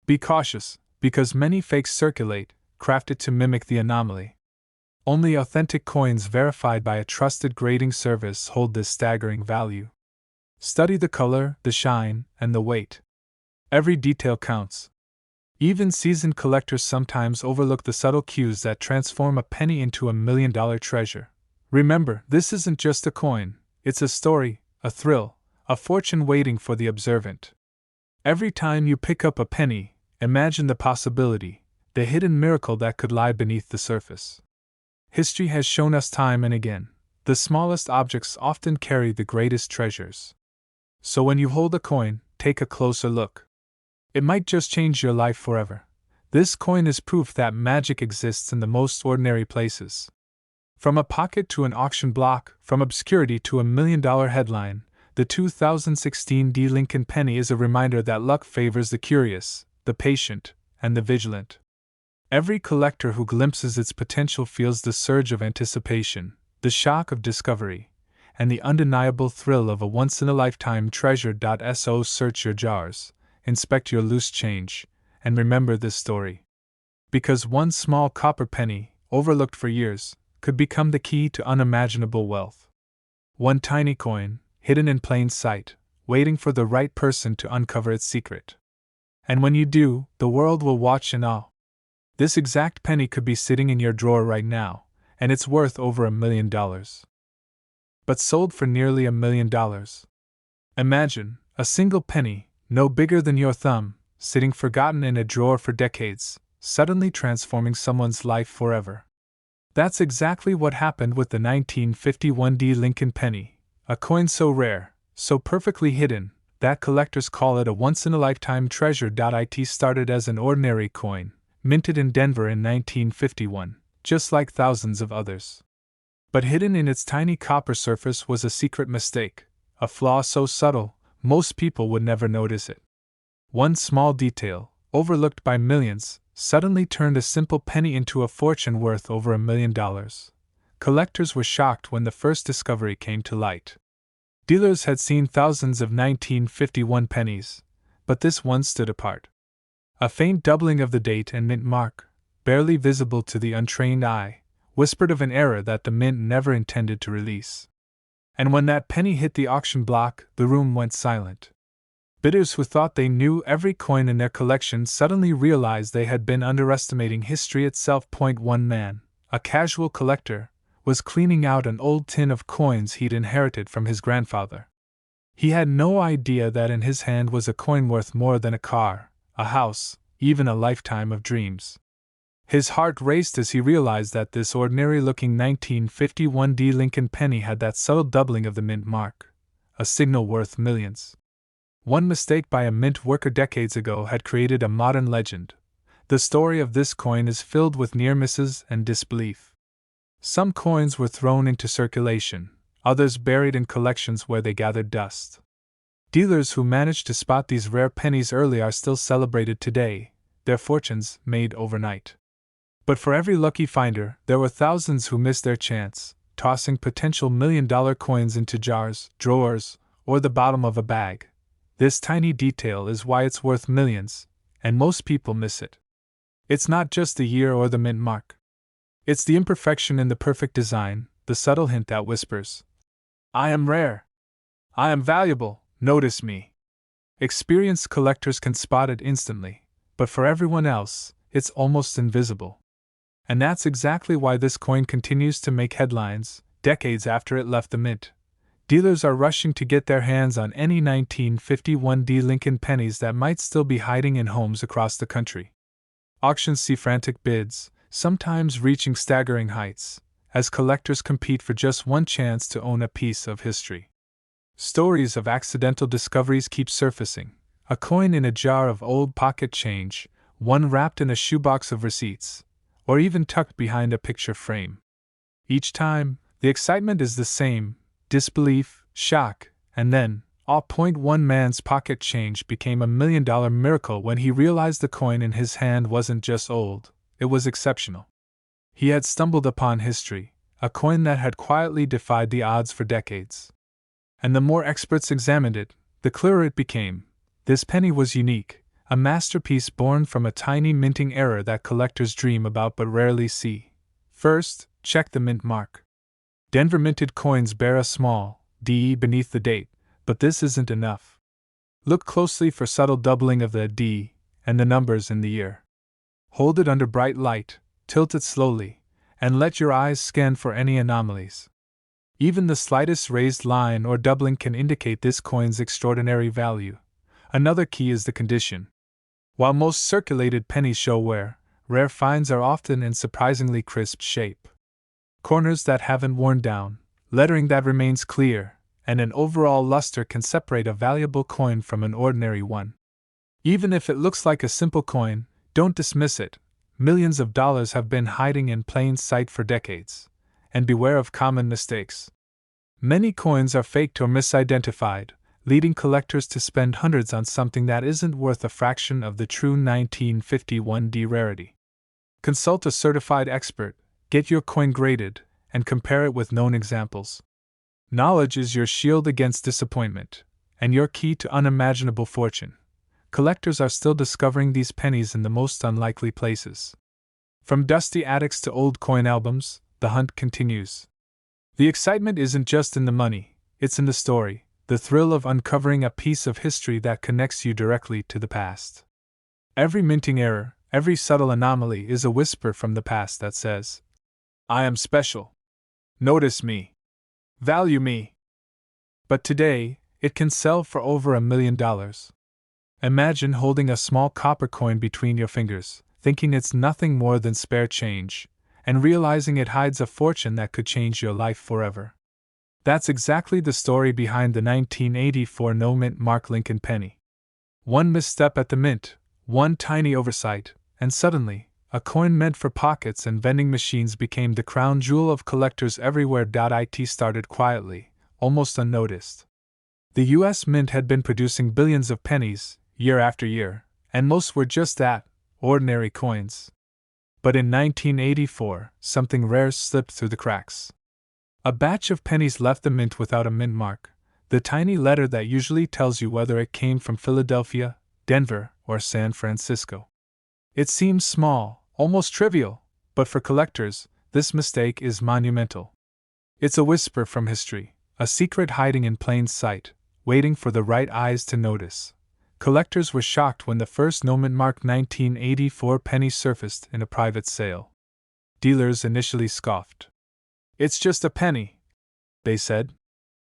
S1: Be cautious, because many fakes circulate, crafted to mimic the anomaly. Only authentic coins verified by a trusted grading service hold this staggering value. Study the color, the shine, and the weight. Every detail counts. Even seasoned collectors sometimes overlook the subtle cues that transform a penny into $1 million treasure. Remember, this isn't just a coin, it's a story, a thrill, a fortune waiting for the observant. Every time you pick up a penny, imagine the possibility, the hidden miracle that could lie beneath the surface. History has shown us time and again, the smallest objects often carry the greatest treasures. So when you hold a coin, take a closer look. It might just change your life forever. This coin is proof that magic exists in the most ordinary places. From a pocket to an auction block, from obscurity to a $1 million headline, the 2016 D Lincoln penny is a reminder that luck favors the curious, the patient, and the vigilant. Every collector who glimpses its potential feels the surge of anticipation, the shock of discovery, and the undeniable thrill of a once-in-a-lifetime treasure. So search your jars, inspect your loose change, and remember this story. Because one small copper penny, overlooked for years, could become the key to unimaginable wealth. One tiny coin, hidden in plain sight, waiting for the right person to uncover its secret. And when you do, the world will watch in awe. This exact penny could be sitting in your drawer right now, and it's worth over $1 million. But sold for nearly $1 million. Imagine, a single penny, no bigger than your thumb, sitting forgotten in a drawer for decades, suddenly transforming someone's life forever. That's exactly what happened with the 1951 D Lincoln penny, a coin so rare, so perfectly hidden, that collectors call it a once-in-a-lifetime treasure. It started as an ordinary coin, minted in Denver in 1951, just like thousands of others. But hidden in its tiny copper surface was a secret mistake, a flaw so subtle, most people would never notice it. One small detail, overlooked by millions, suddenly turned a simple penny into a fortune worth over $1 million. Collectors were shocked when the first discovery came to light. Dealers had seen thousands of 1951 pennies, but this one stood apart. A faint doubling of the date and mint mark, barely visible to the untrained eye, whispered of an error that the mint never intended to release. And when that penny hit the auction block, the room went silent. Bidders who thought they knew every coin in their collection suddenly realized they had been underestimating history itself. One man, a casual collector, was cleaning out an old tin of coins he'd inherited from his grandfather. He had no idea that in his hand was a coin worth more than a car, a house, even a lifetime of dreams. His heart raced as he realized that this ordinary-looking 1951 D Lincoln penny had that subtle doubling of the mint mark, a signal worth millions. One mistake by a mint worker decades ago had created a modern legend. The story of this coin is filled with near misses and disbelief. Some coins were thrown into circulation, others buried in collections where they gathered dust. Dealers who managed to spot these rare pennies early are still celebrated today, their fortunes made overnight. But for every lucky finder, there were thousands who missed their chance, tossing potential million-dollar coins into jars, drawers, or the bottom of a bag. This tiny detail is why it's worth millions, and most people miss it. It's not just the year or the mint mark. It's the imperfection in the perfect design, the subtle hint that whispers, "I am rare. I am valuable, notice me." Experienced collectors can spot it instantly, but for everyone else, it's almost invisible. And that's exactly why this coin continues to make headlines, decades after it left the mint. Dealers are rushing to get their hands on any 1951 D Lincoln pennies that might still be hiding in homes across the country. Auctions see frantic bids, sometimes reaching staggering heights, as collectors compete for just one chance to own a piece of history. Stories of accidental discoveries keep surfacing: a coin in a jar of old pocket change, one wrapped in a shoebox of receipts, or even tucked behind a picture frame. Each time, the excitement is the same: disbelief, shock, and then, one man's pocket change became a $1 million miracle when he realized the coin in his hand wasn't just old, it was exceptional. He had stumbled upon history, a coin that had quietly defied the odds for decades. And the more experts examined it, the clearer it became. This penny was unique, a masterpiece born from a tiny minting error that collectors dream about but rarely see. First, check the mint mark. Denver minted coins bear a small D beneath the date, but this isn't enough. Look closely for subtle doubling of the D and the numbers in the year. Hold it under bright light, tilt it slowly, and let your eyes scan for any anomalies. Even the slightest raised line or doubling can indicate this coin's extraordinary value. Another key is the condition. While most circulated pennies show wear, rare finds are often in surprisingly crisp shape. Corners that haven't worn down, lettering that remains clear, and an overall luster can separate a valuable coin from an ordinary one. Even if it looks like a simple coin, don't dismiss it. Millions of dollars have been hiding in plain sight for decades. And beware of common mistakes. Many coins are faked or misidentified, leading collectors to spend hundreds on something that isn't worth a fraction of the true 1951 D rarity. Consult a certified expert, get your coin graded, and compare it with known examples. Knowledge is your shield against disappointment, and your key to unimaginable fortune. Collectors are still discovering these pennies in the most unlikely places. From dusty attics to old coin albums, the hunt continues. The excitement isn't just in the money, it's in the story, the thrill of uncovering a piece of history that connects you directly to the past. Every minting error, every subtle anomaly is a whisper from the past that says, "I am special. Notice me. Value me." But today, it can sell for over $1 million. Imagine holding a small copper coin between your fingers, thinking it's nothing more than spare change, and realizing it hides a fortune that could change your life forever. That's exactly the story behind the 1984 no-mint mark Lincoln penny. One misstep at the mint, one tiny oversight, and suddenly, a coin meant for pockets and vending machines became the crown jewel of collectors everywhere. It started quietly, almost unnoticed. The U.S. Mint had been producing billions of pennies, year after year, and most were just that, ordinary coins. But in 1984, something rare slipped through the cracks. A batch of pennies left the mint without a mint mark, the tiny letter that usually tells you whether it came from Philadelphia, Denver, or San Francisco. It seems small, almost trivial, but for collectors, this mistake is monumental. It's a whisper from history, a secret hiding in plain sight, waiting for the right eyes to notice. Collectors were shocked when the first no-mint mark 1984 penny surfaced in a private sale. Dealers initially scoffed. "It's just a penny," they said.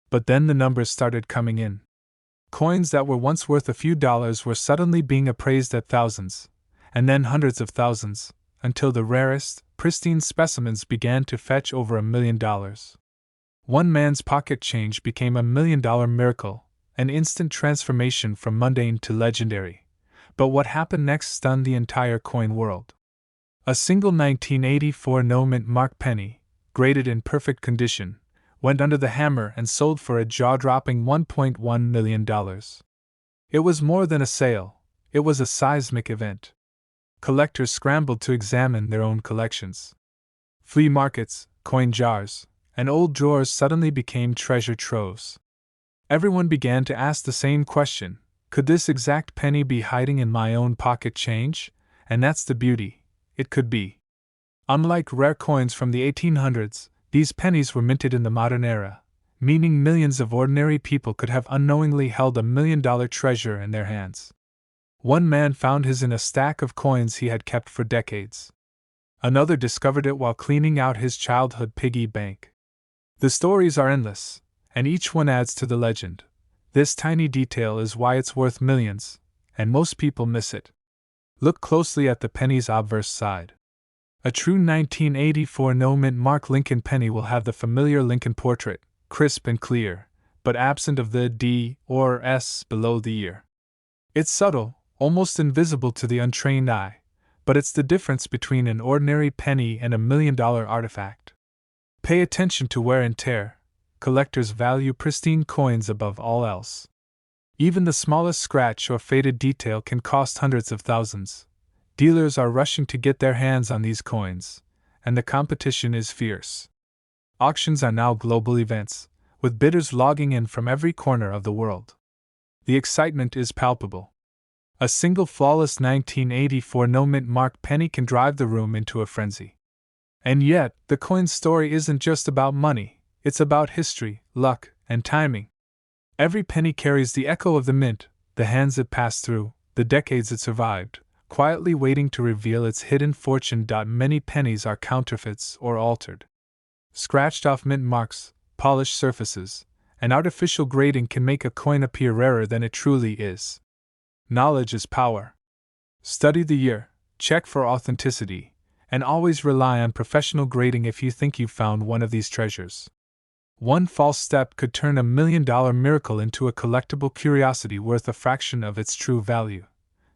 S1: But then the numbers started coming in. Coins that were once worth a few dollars were suddenly being appraised at thousands, and then hundreds of thousands, until the rarest, pristine specimens began to fetch over $1 million. One man's pocket change became $1 million miracle, an instant transformation from mundane to legendary. But what happened next stunned the entire coin world. A single 1984 no-mint mark penny, graded in perfect condition, went under the hammer and sold for a jaw-dropping $1.1 million. It was more than a sale, it was a seismic event. Collectors scrambled to examine their own collections. Flea markets, coin jars, and old drawers suddenly became treasure troves. Everyone began to ask the same question: could this exact penny be hiding in my own pocket change? And that's the beauty, it could be. Unlike rare coins from the 1800s, these pennies were minted in the modern era, meaning millions of ordinary people could have unknowingly held $1 million treasure in their hands. One man found his in a stack of coins he had kept for decades. Another discovered it while cleaning out his childhood piggy bank. The stories are endless, and each one adds to the legend. This tiny detail is why it's worth millions, and most people miss it. Look closely at the penny's obverse side. A true 1984 no-mint mark Lincoln penny will have the familiar Lincoln portrait, crisp and clear, but absent of the D or S below the ear. It's subtle, almost invisible to the untrained eye, but it's the difference between an ordinary penny and $1 million artifact. Pay attention to wear and tear. Collectors value pristine coins above all else. Even the smallest scratch or faded detail can cost hundreds of thousands. Dealers are rushing to get their hands on these coins, and the competition is fierce. Auctions are now global events, with bidders logging in from every corner of the world. The excitement is palpable. A single flawless 1984 no-mint mark penny can drive the room into a frenzy. And yet, the coin's story isn't just about money, it's about history, luck, and timing. Every penny carries the echo of the mint, the hands it passed through, the decades it survived, quietly waiting to reveal its hidden fortune. Many pennies are counterfeits or altered. Scratched off mint marks, polished surfaces, and artificial grading can make a coin appear rarer than it truly is. Knowledge is power. Study the year, check for authenticity, and always rely on professional grading if you think you've found one of these treasures. One false step could turn $1 million miracle into a collectible curiosity worth a fraction of its true value.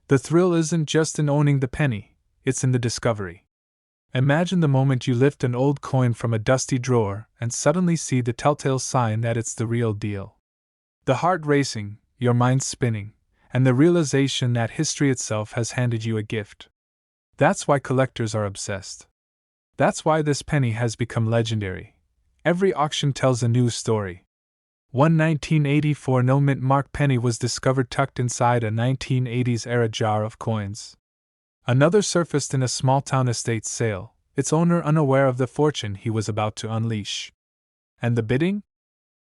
S1: The thrill isn't just in owning the penny, it's in the discovery. Imagine the moment you lift an old coin from a dusty drawer and suddenly see the telltale sign that it's the real deal. The heart racing, your mind spinning, and the realization that history itself has handed you a gift. That's why collectors are obsessed. That's why this penny has become legendary. Every auction tells a new story. One 1984 no-mint mark penny was discovered tucked inside a 1980s-era jar of coins. Another surfaced in a small-town estate sale, its owner unaware of the fortune he was about to unleash. And the bidding?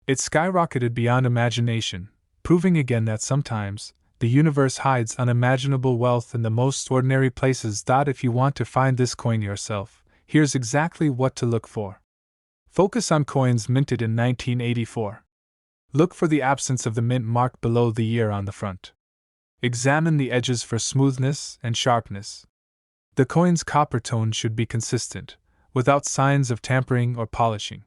S1: It skyrocketed beyond imagination, proving again that sometimes, the universe hides unimaginable wealth in the most ordinary places. If you want to find this coin yourself, here's exactly what to look for. Focus on coins minted in 1984. Look for the absence of the mint mark below the year on the front. Examine the edges for smoothness and sharpness. The coin's copper tone should be consistent, without signs of tampering or polishing.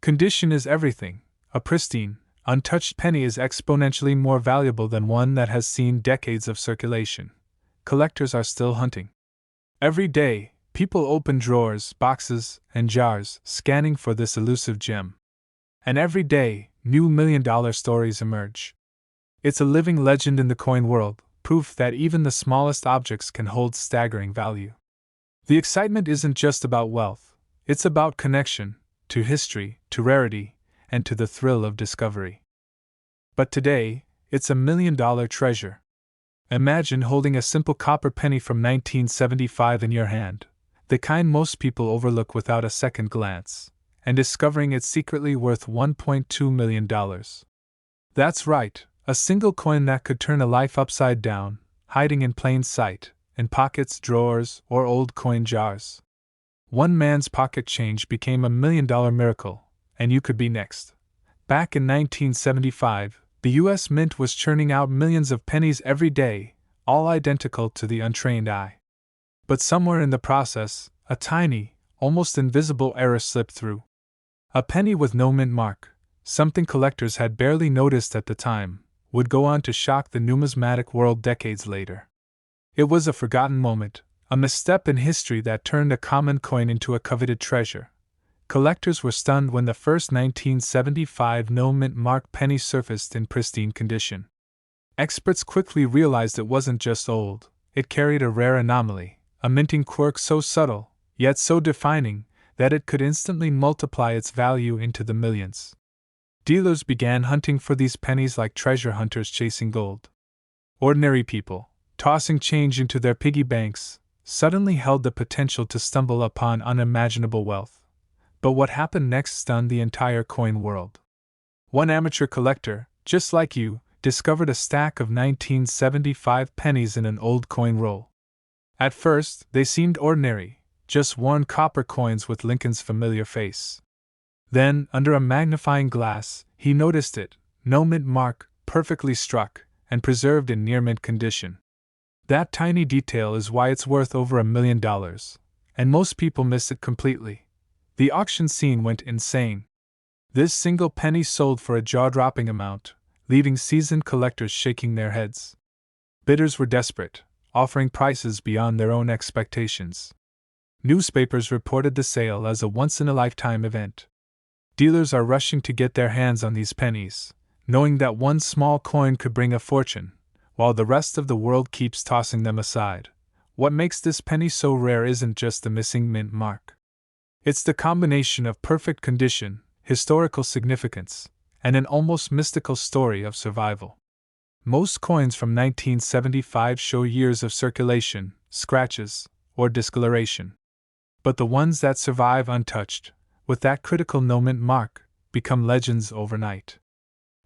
S1: Condition is everything. A pristine, untouched penny is exponentially more valuable than one that has seen decades of circulation. Collectors are still hunting. Every day, people open drawers, boxes, and jars, scanning for this elusive gem. And every day, new $1 million stories emerge. It's a living legend in the coin world, proof that even the smallest objects can hold staggering value. The excitement isn't just about wealth, it's about connection, to history, to rarity, and to the thrill of discovery. But today, it's $1 million treasure. Imagine holding a simple copper penny from 1975 in your hand, the kind most people overlook without a second glance, and discovering it's secretly worth $1.2 million. That's right, A single coin that could turn a life upside down, hiding in plain sight, in pockets, drawers, or old coin jars. One man's pocket change became $1 million miracle, and you could be next. Back in 1975, the U.S. Mint was churning out millions of pennies every day, all identical to the untrained eye. But somewhere in the process, a tiny, almost invisible error slipped through. A penny with no mint mark, something collectors had barely noticed at the time, would go on to shock the numismatic world decades later. It was a forgotten moment, a misstep in history that turned a common coin into a coveted treasure. Collectors were stunned when the first 1975 no-mint mark penny surfaced in pristine condition. Experts quickly realized it wasn't just old, it carried a rare anomaly, a minting quirk so subtle, yet so defining, that it could instantly multiply its value into the millions. Dealers began hunting for these pennies like treasure hunters chasing gold. Ordinary people, tossing change into their piggy banks, suddenly held the potential to stumble upon unimaginable wealth. But what happened next stunned the entire coin world. One amateur collector, just like you, discovered a stack of 1975 pennies in an old coin roll. At first, they seemed ordinary, just worn copper coins with Lincoln's familiar face. Then, under a magnifying glass, he noticed it, no mint mark, perfectly struck, and preserved in near-mint condition. That tiny detail is why it's worth over $1 million, and most people miss it completely. The auction scene went insane. This single penny sold for a jaw-dropping amount, leaving seasoned collectors shaking their heads. Bidders were desperate, offering prices beyond their own expectations. Newspapers reported the sale as a once-in-a-lifetime event. Dealers are rushing to get their hands on these pennies, knowing that one small coin could bring a fortune, while the rest of the world keeps tossing them aside. What makes this penny so rare isn't just the missing mint mark. It's the combination of perfect condition, historical significance, and an almost mystical story of survival. Most coins from 1975 show years of circulation, scratches, or discoloration. But the ones that survive untouched, with that critical no-mint mark, become legends overnight.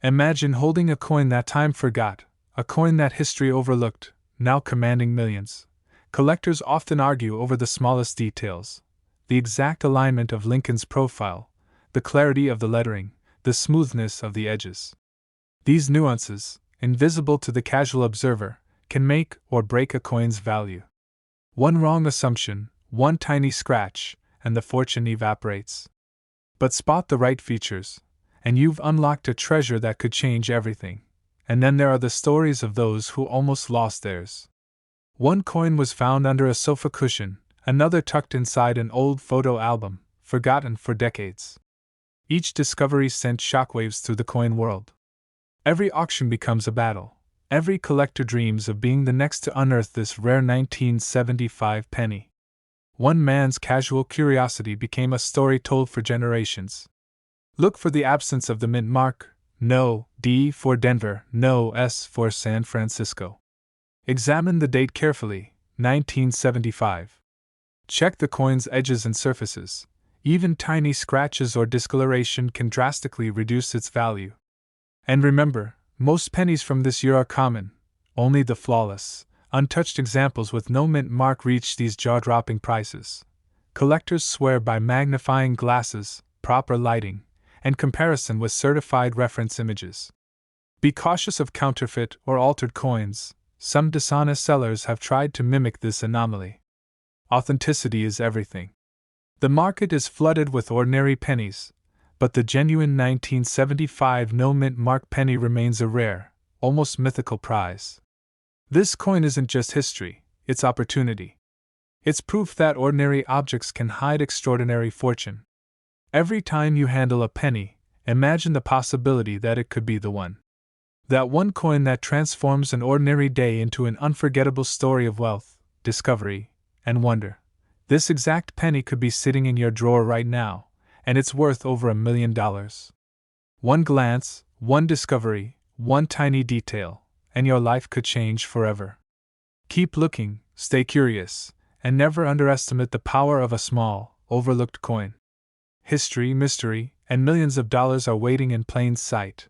S1: Imagine holding a coin that time forgot, a coin that history overlooked, now commanding millions. Collectors often argue over the smallest details: the exact alignment of Lincoln's profile, the clarity of the lettering, the smoothness of the edges. These nuances, invisible to the casual observer, can make or break a coin's value. One wrong assumption, one tiny scratch, and the fortune evaporates. But spot the right features, and you've unlocked a treasure that could change everything. And then there are the stories of those who almost lost theirs. One coin was found under a sofa cushion, another tucked inside an old photo album, forgotten for decades. Each discovery sent shockwaves through the coin world. Every auction becomes a battle. Every collector dreams of being the next to unearth this rare 1975 penny. One man's casual curiosity became a story told for generations. Look for the absence of the mint mark. No D for Denver, no S for San Francisco. Examine the date carefully, 1975. Check the coin's edges and surfaces. Even tiny scratches or discoloration can drastically reduce its value. And remember, most pennies from this year are common. Only the flawless, untouched examples with no mint mark reach these jaw-dropping prices. Collectors swear by magnifying glasses, proper lighting, and comparison with certified reference images. Be cautious of counterfeit or altered coins. Some dishonest sellers have tried to mimic this anomaly. Authenticity is everything. The market is flooded with ordinary pennies, but the genuine 1975 no-mint mark penny remains a rare, almost mythical prize. This coin isn't just history, it's opportunity. It's proof that ordinary objects can hide extraordinary fortune. Every time you handle a penny, imagine the possibility that it could be the one. That one coin that transforms an ordinary day into an unforgettable story of wealth, discovery, and wonder. This exact penny could be sitting in your drawer right now, and it's worth over $1 million. One glance, one discovery, one tiny detail, and your life could change forever. Keep looking, stay curious, and never underestimate the power of a small, overlooked coin. History, mystery, and millions of dollars are waiting in plain sight.